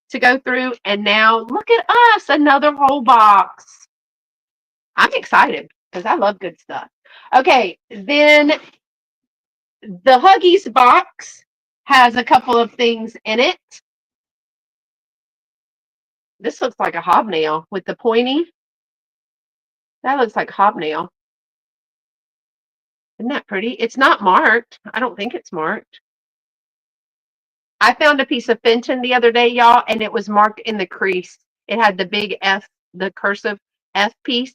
to go through, and now look at us, another whole box. I'm excited because I love good stuff. Okay, then the Huggies box has a couple of things in it. This looks like a hobnail with the pointy. That looks like hobnail. Isn't that pretty? It's not marked. I don't think it's marked. I found a piece of Fenton the other day, y'all, and it was marked in the crease. It had the big F, the cursive F piece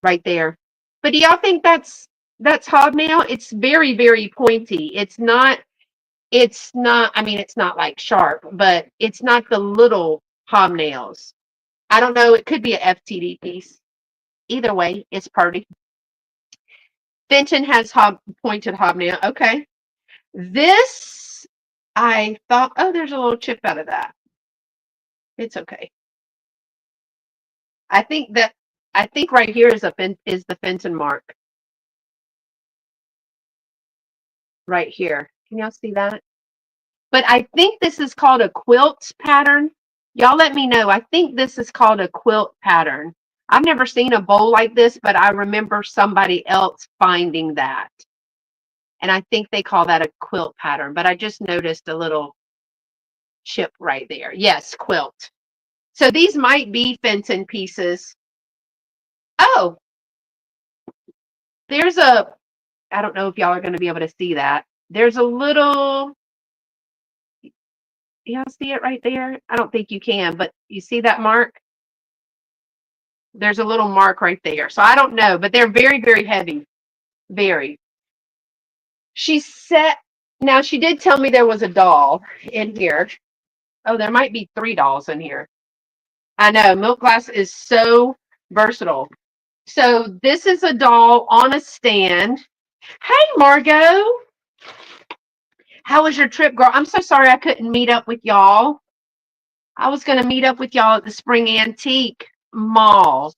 right there. But do y'all think that's hobnail? It's very, very pointy. I mean, it's not like sharp, but it's not the little hobnails. I don't know. It could be a FTD piece. Either way, it's pretty. Fenton has pointed hobnail. Okay. This, I thought, oh, there's a little chip out of that. It's okay. I think right here is the Fenton mark. Right here. Can y'all see that? But I think this is called a quilt pattern. Y'all let me know. I think this is called a quilt pattern. I've never seen a bowl like this, but I remember somebody else finding that. And I think they call that a quilt pattern. But I just noticed a little chip right there. Yes, quilt. So these might be Fenton pieces. Oh, I don't know if y'all are going to be able to see that. There's a little, y'all see it right there? I don't think you can, but you see that mark? There's a little mark right there. So I don't know, but they're very, very heavy. Very. She said, now she did tell me there was a doll in here. Oh, there might be 3 dolls in here. I know, Milk Glass is so versatile. So this is a doll on a stand. Hey, Margot. How was your trip, girl? I'm so sorry I couldn't meet up with y'all. I was going to meet up with y'all at the Spring Antique Mall.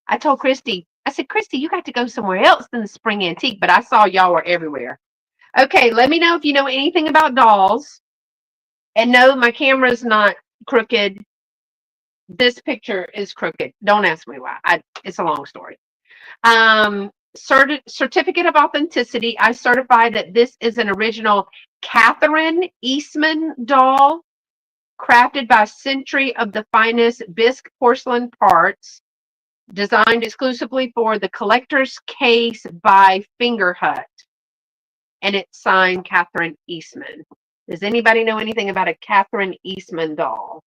I told Christy, I said, Christy, you got to go somewhere else than the Spring Antique, but I saw y'all were everywhere. Okay, let me know if you know anything about dolls. And no, my camera's not crooked. This picture is crooked. Don't ask me why. It's a long story. Certificate of authenticity. I certify that this is an original Catherine Eastman doll, crafted by Century of the finest bisque porcelain parts, designed exclusively for the collector's case by Fingerhut, and it's signed Catherine Eastman. Does anybody know anything about a Catherine Eastman doll?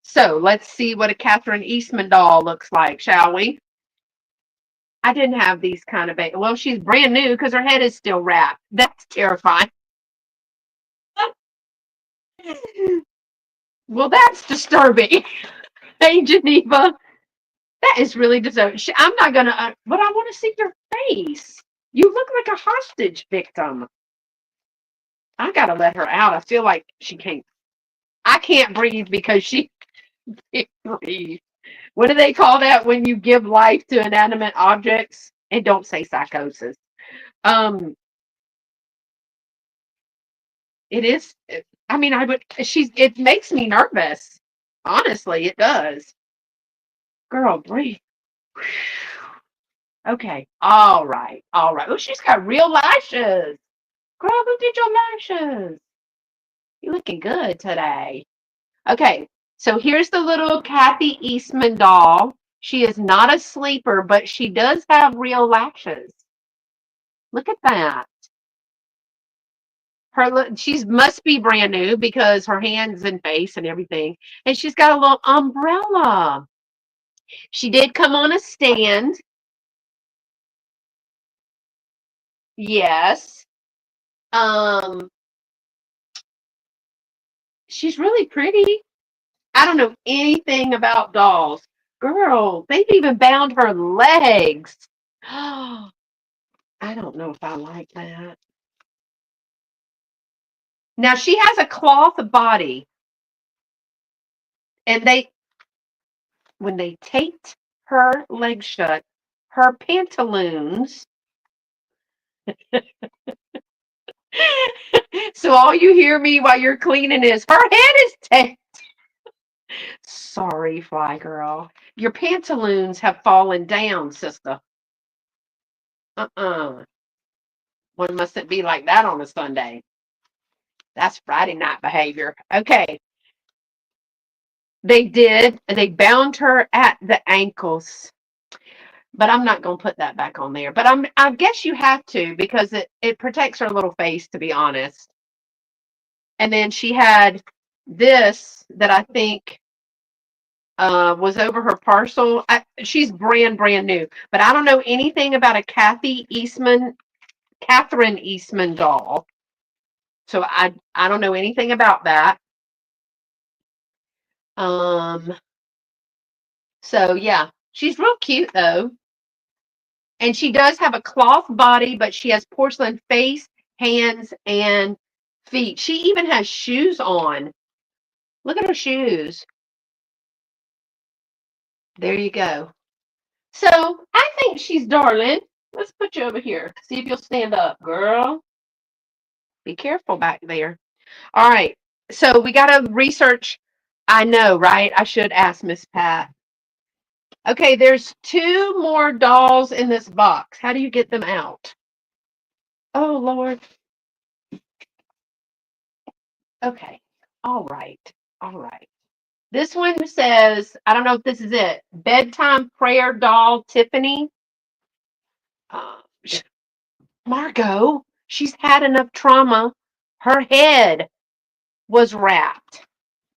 So let's see what a Catherine Eastman doll looks like, shall we? I didn't have these kind of baby. Well, she's brand new because her head is still wrapped. That's terrifying. Well, that's disturbing. Hey, Geneva, that is really disturbing. I'm not gonna, but I want to see your face. You look like a hostage victim. I gotta let her out. I feel like she can't. I can't breathe because she can't breathe. What do they call that when you give life to inanimate objects? And don't say psychosis. Um, it is. I mean, I would. She's. It makes me nervous. Honestly, it does. Girl, breathe. Okay. All right. All right. Oh, she's got real lashes. Girl, who did your lashes? You're looking good today. Okay. So here's the little Kathy Eastman doll. She is not a sleeper, but she does have real lashes. Look at that. She's must be brand new because her hands and face and everything. And she's got a little umbrella. She did come on a stand. Yes. Um, she's really pretty. I don't know anything about dolls. Girl, they've even bound her legs. I don't know if I like that. Now she has a cloth body, and when they taped her legs shut, her pantaloons. So all you hear me while you're cleaning is her head is taped. Sorry, fly girl. Your pantaloons have fallen down, sister. Uh-uh. One mustn't be like that on a Sunday. That's Friday night behavior. Okay. They did. They bound her at the ankles. But I'm not going to put that back on there. But I guess you have to because it protects her little face, to be honest. And then she had this that I think was over her parcel. She's brand new, but I don't know anything about a Catherine Eastman doll. So I don't know anything about that. Um, so yeah, she's real cute though. And she does have a cloth body, but she has porcelain face, hands, and feet. She even has shoes on. Look at her shoes. There you go. So I think she's darling. Let's put you over here. See if you'll stand up, girl. Be careful back there. All right. So we got to research. I know, right? I should ask Miss Pat. Okay, there's two more dolls in this box. How do you get them out? Oh, Lord. Okay. All right. All right. This one says, I don't know if this is it. Bedtime prayer doll Tiffany. Uh, Margot, she's had enough trauma. Her head was wrapped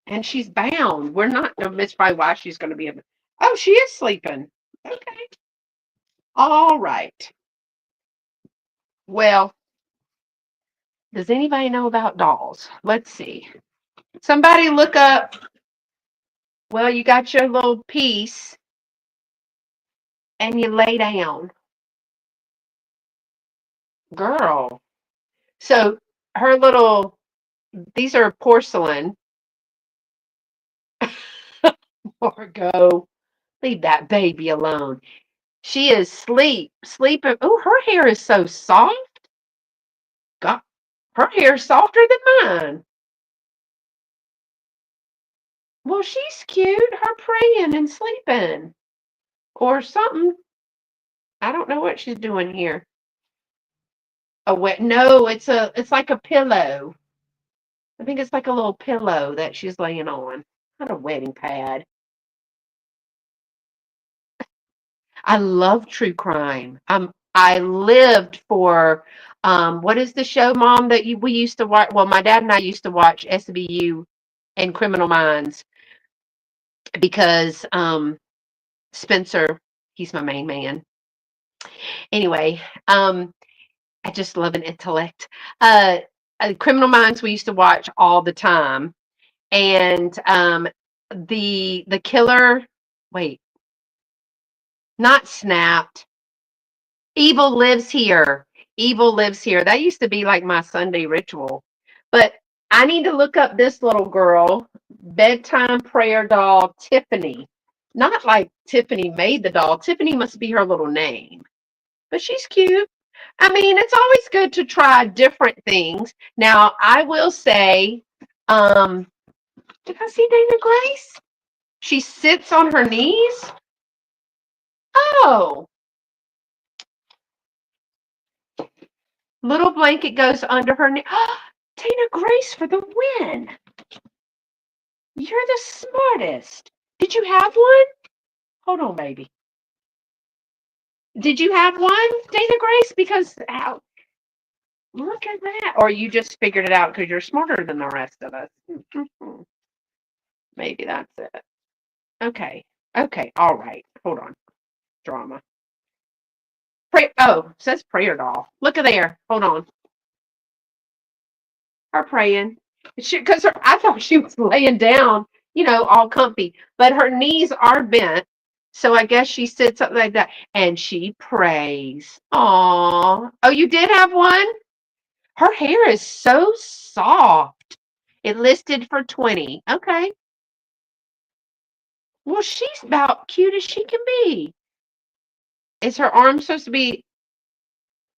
and she's bound. We're not, no, that's probably why she's going to be. Oh, she is sleeping. Okay. All right. Well, does anybody know about dolls? Let's see. Somebody look up. Well, you got your little piece and you lay down. Girl. So her little, these are porcelain. Margot. Leave that baby alone. She is sleeping. Oh, her hair is so soft. God, her hair is softer than mine. Well, she's cute. Her praying and sleeping or something. I don't know what she's doing here. A wet? No, it's like a pillow. I think it's like a little pillow that she's laying on. Not a wedding pad. I love true crime. I lived for what is the show, Mom, that we used to watch? Well, my dad and I used to watch SVU and Criminal Minds because Spencer, he's my main man. Anyway, I just love an intellect. Uh, Criminal Minds we used to watch all the time, and the killer. Wait, not Snapped. Evil lives here. Evil lives here. That used to be like my Sunday ritual. But I need to look up this little girl, bedtime prayer doll, Tiffany. Not like Tiffany made the doll. Tiffany must be her little name. But she's cute. I mean, it's always good to try different things. Now, I will say, um, did I see Dana Grace? She sits on her knees. Oh, little blanket goes under her knee. Dana Grace for the win. You're the smartest. Did you have one? Hold on, baby. Did you have one, Dana Grace? Because how, look at that. Or you just figured it out because you're smarter than the rest of us. Maybe that's it. Okay. Okay. All right. Hold on. Drama. Pray. Oh, it says prayer doll. Look at there. Hold on. Her praying. Because I thought she was laying down, all comfy, but her knees are bent. So I guess she sits up like that and she prays. Aw. Oh, you did have one? Her hair is so soft. It listed for 20. Okay. Well, she's about cute as she can be. Is her arm supposed to be?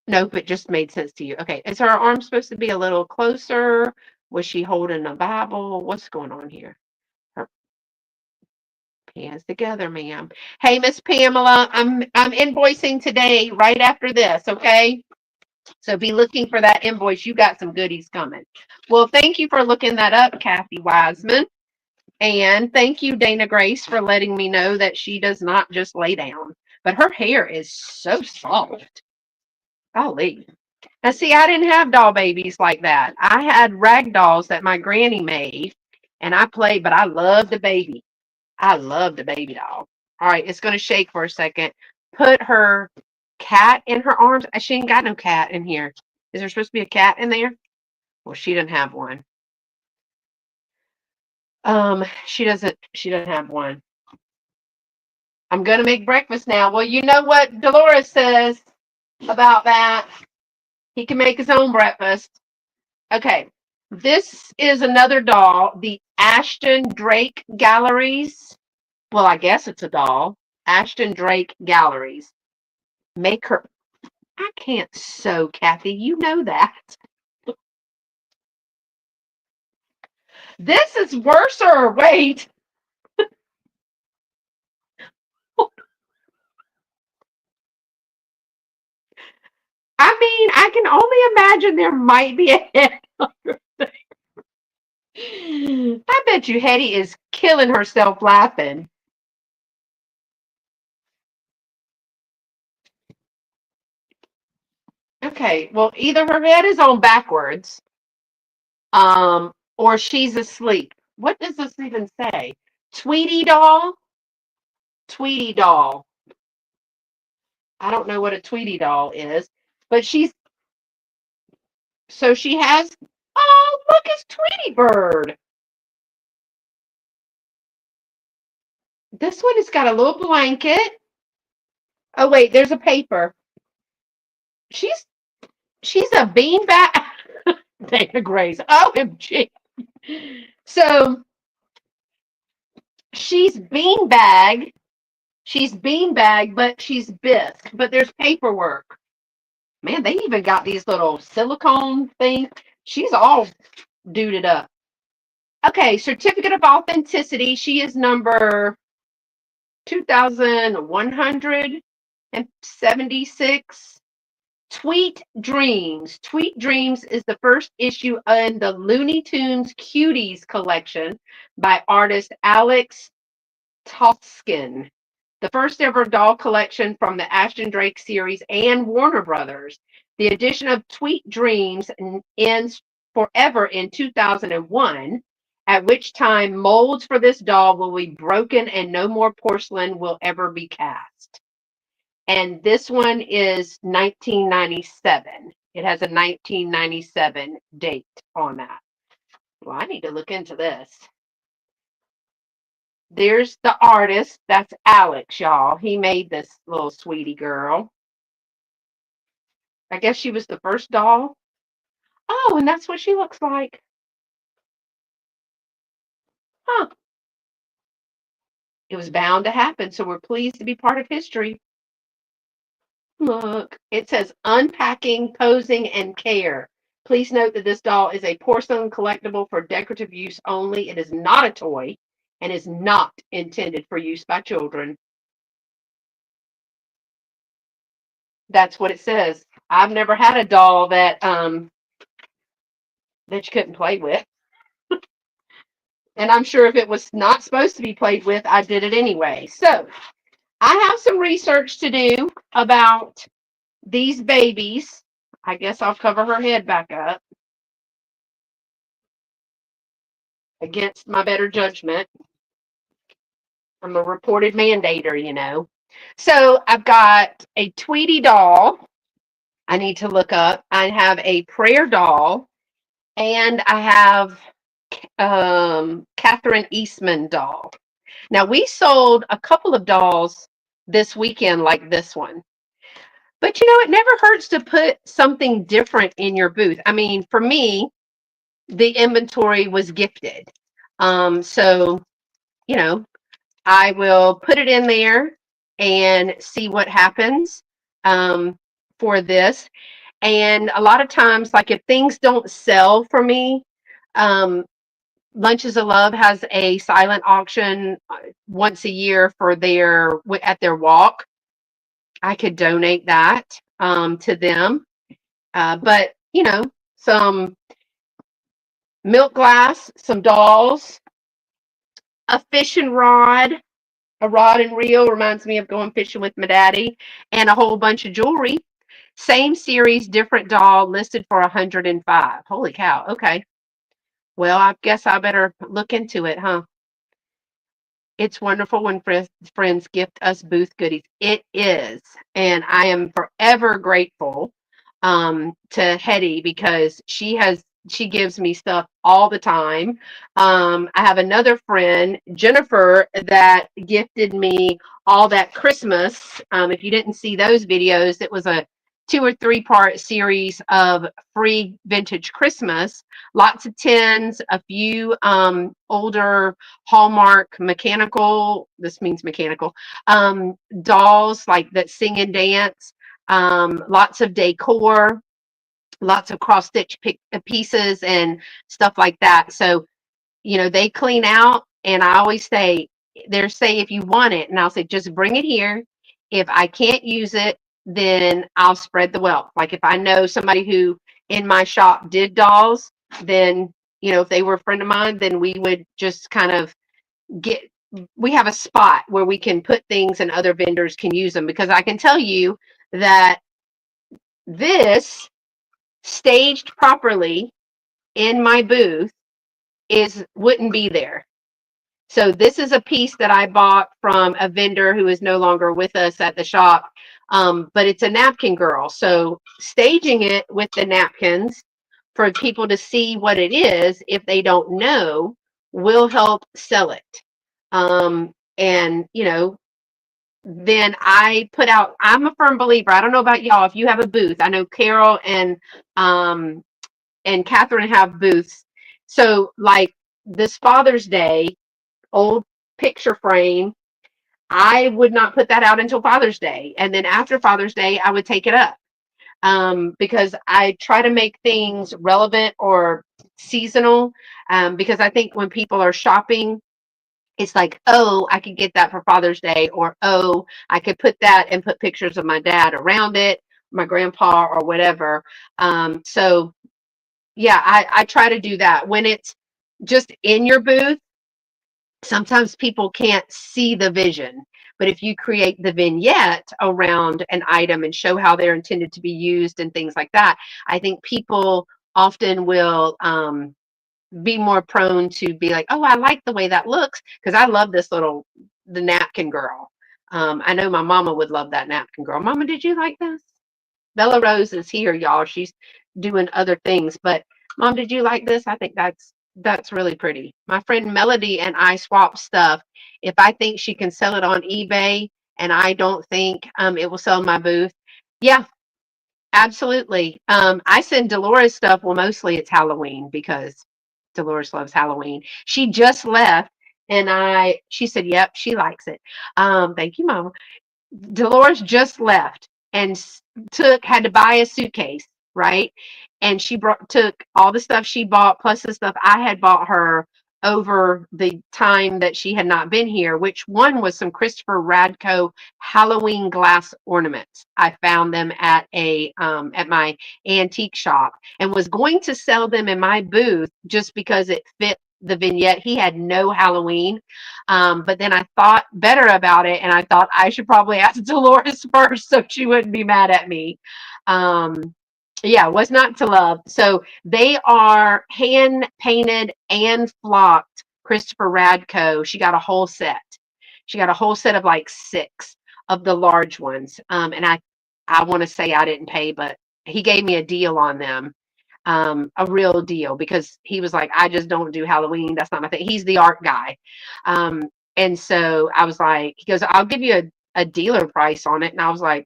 Nope, it just made sense to you. Okay. Is her arm supposed to be a little closer? Was she holding a Bible? What's going on here? Her hands together, ma'am. Hey, Miss Pamela, I'm invoicing today right after this, okay? So be looking for that invoice. You got some goodies coming. Well, thank you for looking that up, Kathy Wiseman. And thank you, Dana Grace, for letting me know that she does not just lay down. But her hair is so soft. Golly. Now, see, I didn't have doll babies like that. I had rag dolls that my granny made, and I played, but I loved the baby. I love the baby doll. All right, it's going to shake for a second. Put her cat in her arms. She ain't got no cat in here. Is there supposed to be a cat in there? Well, she didn't have one. She doesn't have one. I'm going to make breakfast now. Well, you know what Dolores says about that. He can make his own breakfast. Okay. This is another doll, the Ashton Drake Galleries. Well, I guess it's a doll. Ashton Drake Galleries. Make her. I can't sew, Kathy. You know that. This is worse. Or wait. I mean, I can only imagine there might be a head. I bet you Hetty is killing herself laughing. Okay, well, either her head is on backwards, or she's asleep. What does this even say? Tweety doll? Tweety doll. I don't know what a Tweety doll is, but she has. Oh, look, it's Tweety Bird. This one has got a little blanket. Oh wait, there's a paper. She's she's a beanbag. Dana Grace. OMG. So she's beanbag She's beanbag, but she's bisque. But there's paperwork. Man, they even got these little silicone things. She's all duded up. Okay, certificate of authenticity. She is number 2176. Tweet Dreams. Tweet Dreams is the first issue in the Looney Tunes Cuties collection by artist Alex Toskin. The first ever doll collection from the Ashton Drake series and Warner Brothers. The edition of Tweet Dreams ends forever in 2001, at which time molds for this doll will be broken and no more porcelain will ever be cast. And this one is 1997. It has a 1997 date on that. Well, I need to look into this. There's the artist. That's Alex, y'all. He made this little sweetie girl. I guess she was the first doll. Oh, and that's what she looks like. Huh. It was bound to happen, so we're pleased to be part of history. Look, it says unpacking, posing, and care. Please note that this doll is a porcelain collectible for decorative use only. It is not a toy and is not intended for use by children. That's what it says. I've never had a doll that you couldn't play with. And I'm sure if it was not supposed to be played with, I did it anyway. So I have some research to do about these babies. I guess I'll cover her head back up against my better judgment. I'm a reported mandator, you know. So I've got a Tweety doll I need to look up. I have a prayer doll, and I have Catherine Eastman doll. Now, we sold a couple of dolls this weekend like this one. But, it never hurts to put something different in your booth. I mean, for me, the inventory was gifted. So, you know, I will put it in there and see what happens for this. And a lot of times, like if things don't sell for me, Lunches of Love has a silent auction once a year for at their walk. I could donate that to them. But, some milk glass, some dolls, a fishing rod, a rod and reel reminds me of going fishing with my daddy, and a whole bunch of jewelry. Same series, different doll, listed for 105. Holy cow. Okay. Well, I guess I better look into it, huh? It's wonderful when friends gift us booth goodies. It is. And I am forever grateful to Hetty because she gives me stuff all the time. I have another friend, Jennifer, that gifted me all that Christmas. If you didn't see those videos, it was a 2 or 3 part series of free vintage Christmas. Lots of tins, a few older Hallmark mechanical, this means mechanical, dolls like that sing and dance, lots of decor, lots of cross stitch pieces and stuff like that. So, they clean out, and I always say, if you want it, and I'll say, just bring it here. If I can't use it, then I'll spread the wealth. Like if I know somebody who in my shop did dolls, then, if they were a friend of mine, then we would just kind of we have a spot where we can put things and other vendors can use them, because I can tell you that this staged properly in my booth wouldn't be there. So this is a piece that I bought from a vendor who is no longer with us at the shop, but it's a napkin girl. So staging it with the napkins for people to see what it is, if they don't know, will help sell it. And, then I'm a firm believer. I don't know about y'all. If you have a booth, I know Carol and Catherine have booths. So like this Father's Day, old picture frame, I would not put that out until Father's Day. And then after Father's Day, I would take it up, because I try to make things relevant or seasonal, because I think when people are shopping, it's like, oh, I could get that for Father's Day, or oh, I could put that and put pictures of my dad around it, my grandpa, or whatever. So yeah, I try to do that when it's just in your booth. Sometimes people can't see the vision, but if you create the vignette around an item and show how they're intended to be used and things like that, I think people often will, be more prone to be like, oh, I like the way that looks, because I love the napkin girl. I know my mama would love that napkin girl. Mama, did you like this? Bella Rose is here, y'all. She's doing other things, but Mom, did you like this? I think that's really pretty. My friend Melody and I swap stuff. If I think she can sell it on eBay and I don't think it will sell in my booth, yeah, absolutely. I send Dolores stuff. Well, mostly it's Halloween because Dolores loves Halloween. She just left, and she said, "Yep, she likes it." Thank you, Mama. Dolores just left and had to buy a suitcase, right? And she took all the stuff she bought plus the stuff I had bought her over the time that she had not been here, which one was some Christopher Radko Halloween glass ornaments. I found them at my antique shop and was going to sell them in my booth just because it fit the vignette. He had no Halloween. But then I thought better about it, and I thought I should probably ask Dolores first so she wouldn't be mad at me. Um, yeah, was not to love. So they are hand painted and flocked Christopher Radko. She got a whole set. She got a whole set of like six of the large ones. And I want to say I didn't pay, but he gave me a deal on them, a real deal, because he was like, I just don't do Halloween. That's not my thing. He's the art guy. Um, and so I was like, he goes, I'll give you a dealer price on it. And I was like,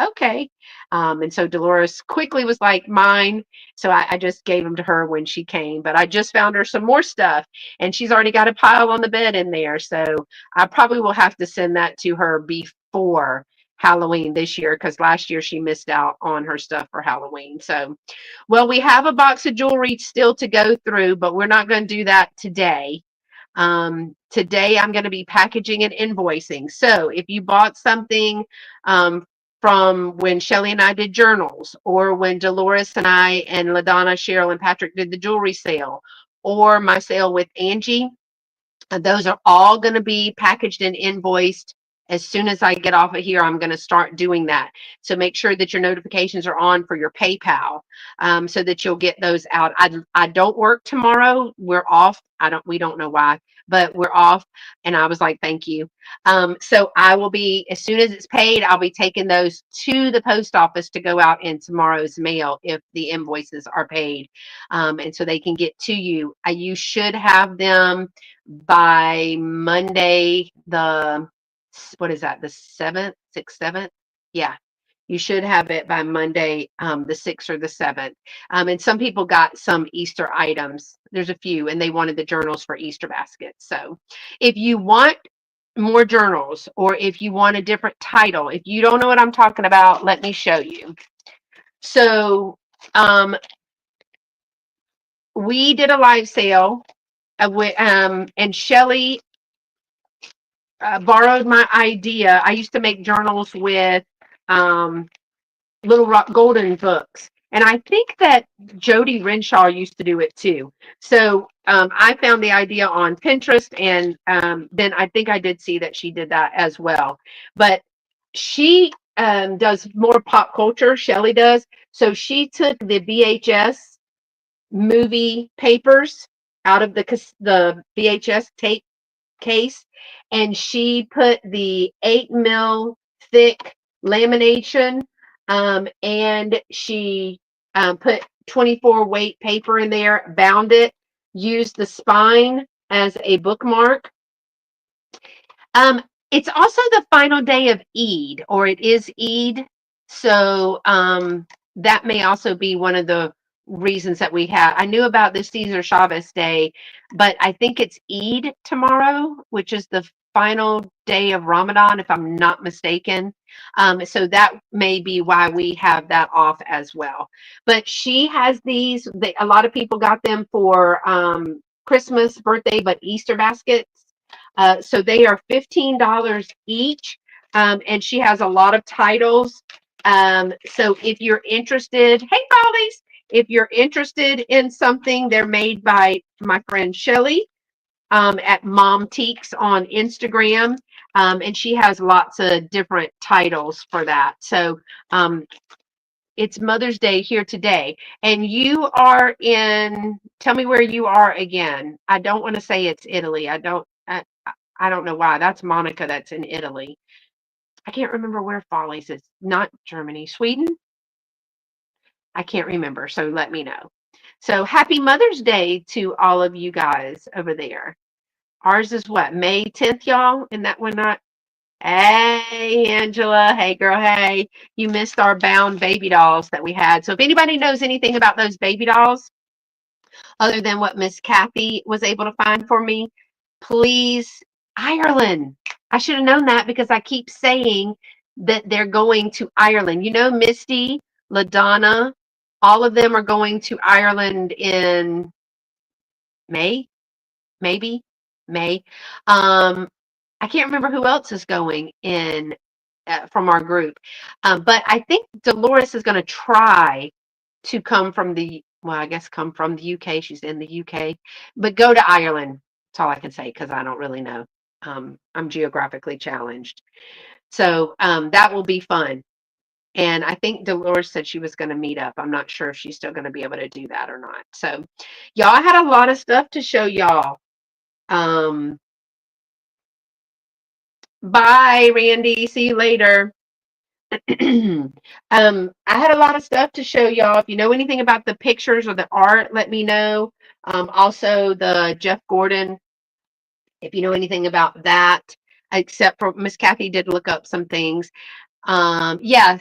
okay. And so Dolores quickly was like, mine. So I just gave them to her when she came. But I just found her some more stuff, and she's already got a pile on the bed in there. So I probably will have to send that to her before Halloween this year, because last year she missed out on her stuff for Halloween. So, well, we have a box of jewelry still to go through, but we're not going to do that today. Today I'm going to be packaging and invoicing. So if you bought something, from when Shelly and I did journals, or when Dolores and I and LaDonna, Cheryl, and Patrick did the jewelry sale, or my sale with Angie, those are all going to be packaged and invoiced. As soon as I get off of here, I'm going to start doing that. So make sure that your notifications are on for your PayPal, so that you'll get those out. I don't work tomorrow. We're off. We don't know why, but we're off. And I was like, thank you. So I will be, as soon as it's paid, I'll be taking those to the post office to go out in tomorrow's mail if the invoices are paid. And so they can get to you. You should have them by Monday, what is that, the 7th, 6th, 7th? Yeah, you should have it by Monday, the 6th or the 7th. And some people got some Easter items. There's a few, and they wanted the journals for Easter baskets. So if you want more journals, or if you want a different title, if you don't know what I'm talking about, let me show you. So we did a live sale, and Shelly borrowed my idea. I used to make journals with Little Rock Golden books. And I think that Jody Renshaw used to do it too. So I found the idea on Pinterest, and then I think I did see that she did that as well. But she does more pop culture, Shelly does. So she took the VHS movie papers out of the VHS tape case, and she put the 8 mil thick lamination, and she put 24 weight paper in there, bound it, used the spine as a bookmark. um, it's also the final day of Eid, or it is Eid. So that may also be one of the reasons that we have. I knew about the Caesar Chavez Day, but I think it's Eid tomorrow, which is the final day of Ramadan, if I'm not mistaken. So that may be why we have that off as well. But she has these, a lot of people got them for Christmas, birthday, but Easter baskets. So they are $15 each. And she has a lot of titles. So if you're interested, hey, Polly's, if you're interested in something, they're made by my friend Shelly at Mom Teaks on Instagram. And she has lots of different titles for that. So it's Mother's Day here today. And you are in, tell me where you are again. I don't want to say it's Italy. I don't know why. That's Monica that's in Italy. I can't remember where Follies is. Not Germany, Sweden. I can't remember. So let me know. So happy Mother's Day to all of you guys over there. Ours is what, May 10th, y'all? And that one not. Hey, Angela. Hey, girl. Hey, you missed our bound baby dolls that we had. So if anybody knows anything about those baby dolls, other than what Miss Kathy was able to find for me, please, Ireland. I should have known that because I keep saying that they're going to Ireland. You know, Misty, LaDonna, all of them are going to Ireland in May, maybe May. I can't remember who else is going in from our group, but I think Dolores is going to try to come from I guess come from the UK. She's in the UK, but go to Ireland. That's all I can say because I don't really know. I'm geographically challenged. So that will be fun. And I think Dolores said she was going to meet up. I'm not sure if she's still going to be able to do that or not. So, y'all, I had a lot of stuff to show y'all. Um, Bye, Randy. See you later. I had a lot of stuff to show y'all. If you know anything about the pictures or the art, let me know. Also, the Jeff Gordon, if you know anything about that, except for Miss Kathy did look up some things. Yeah,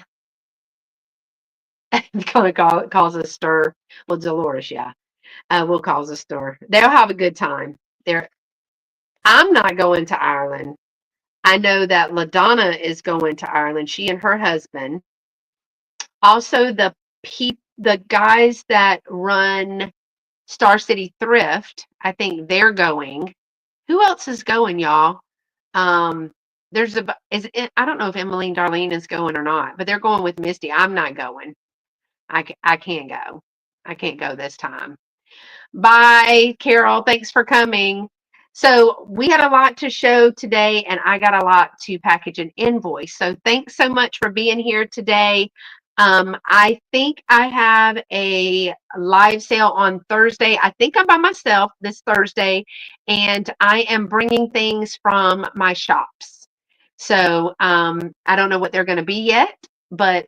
kind of cause a stir. Well, Dolores, yeah, will cause a stir. They'll have a good time. There, I'm not going to Ireland. I know that LaDonna is going to Ireland. She and her husband. Also, the guys that run Star City Thrift, I think they're going. Who else is going, y'all? Um, I don't know if Emmeline Darlene is going or not, but they're going with Misty. I'm not going. I can't go. I can't go this time. Bye, Carol. Thanks for coming. So we had a lot to show today, and I got a lot to package and invoice. So thanks so much for being here today. I think I have a live sale on Thursday. I think I'm by myself this Thursday, and I am bringing things from my shops. So I don't know what they're going to be yet, but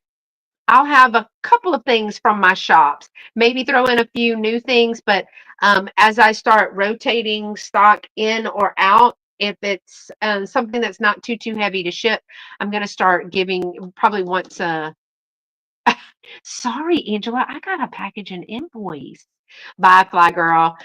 I'll have a couple of things from my shops, maybe throw in a few new things, but as I start rotating stock in or out, if it's something that's not too heavy to ship, I'm going to start giving probably once a Sorry, Angela, I got a package and invoice. Bye, Fly Girl.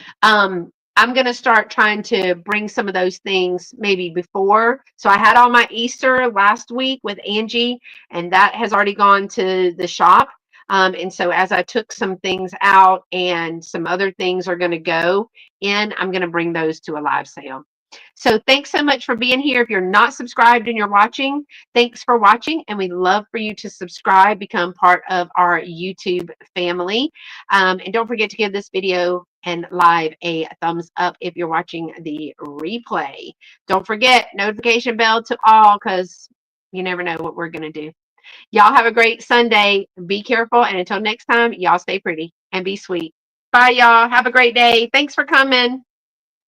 I'm gonna start trying to bring some of those things maybe before. So I had all my Easter last week with Angie, and that has already gone to the shop. And so as I took some things out and some other things are gonna go in, I'm gonna bring those to a live sale. So thanks so much for being here. If you're not subscribed and you're watching, thanks for watching, and we'd love for you to subscribe, become part of our YouTube family. And don't forget to give this video and live a thumbs up if you're watching the replay. Don't forget, notification bell to all because you never know what we're going to do. Y'all have a great Sunday. Be careful, and until next time, y'all stay pretty and be sweet. Bye, y'all. Have a great day. Thanks for coming.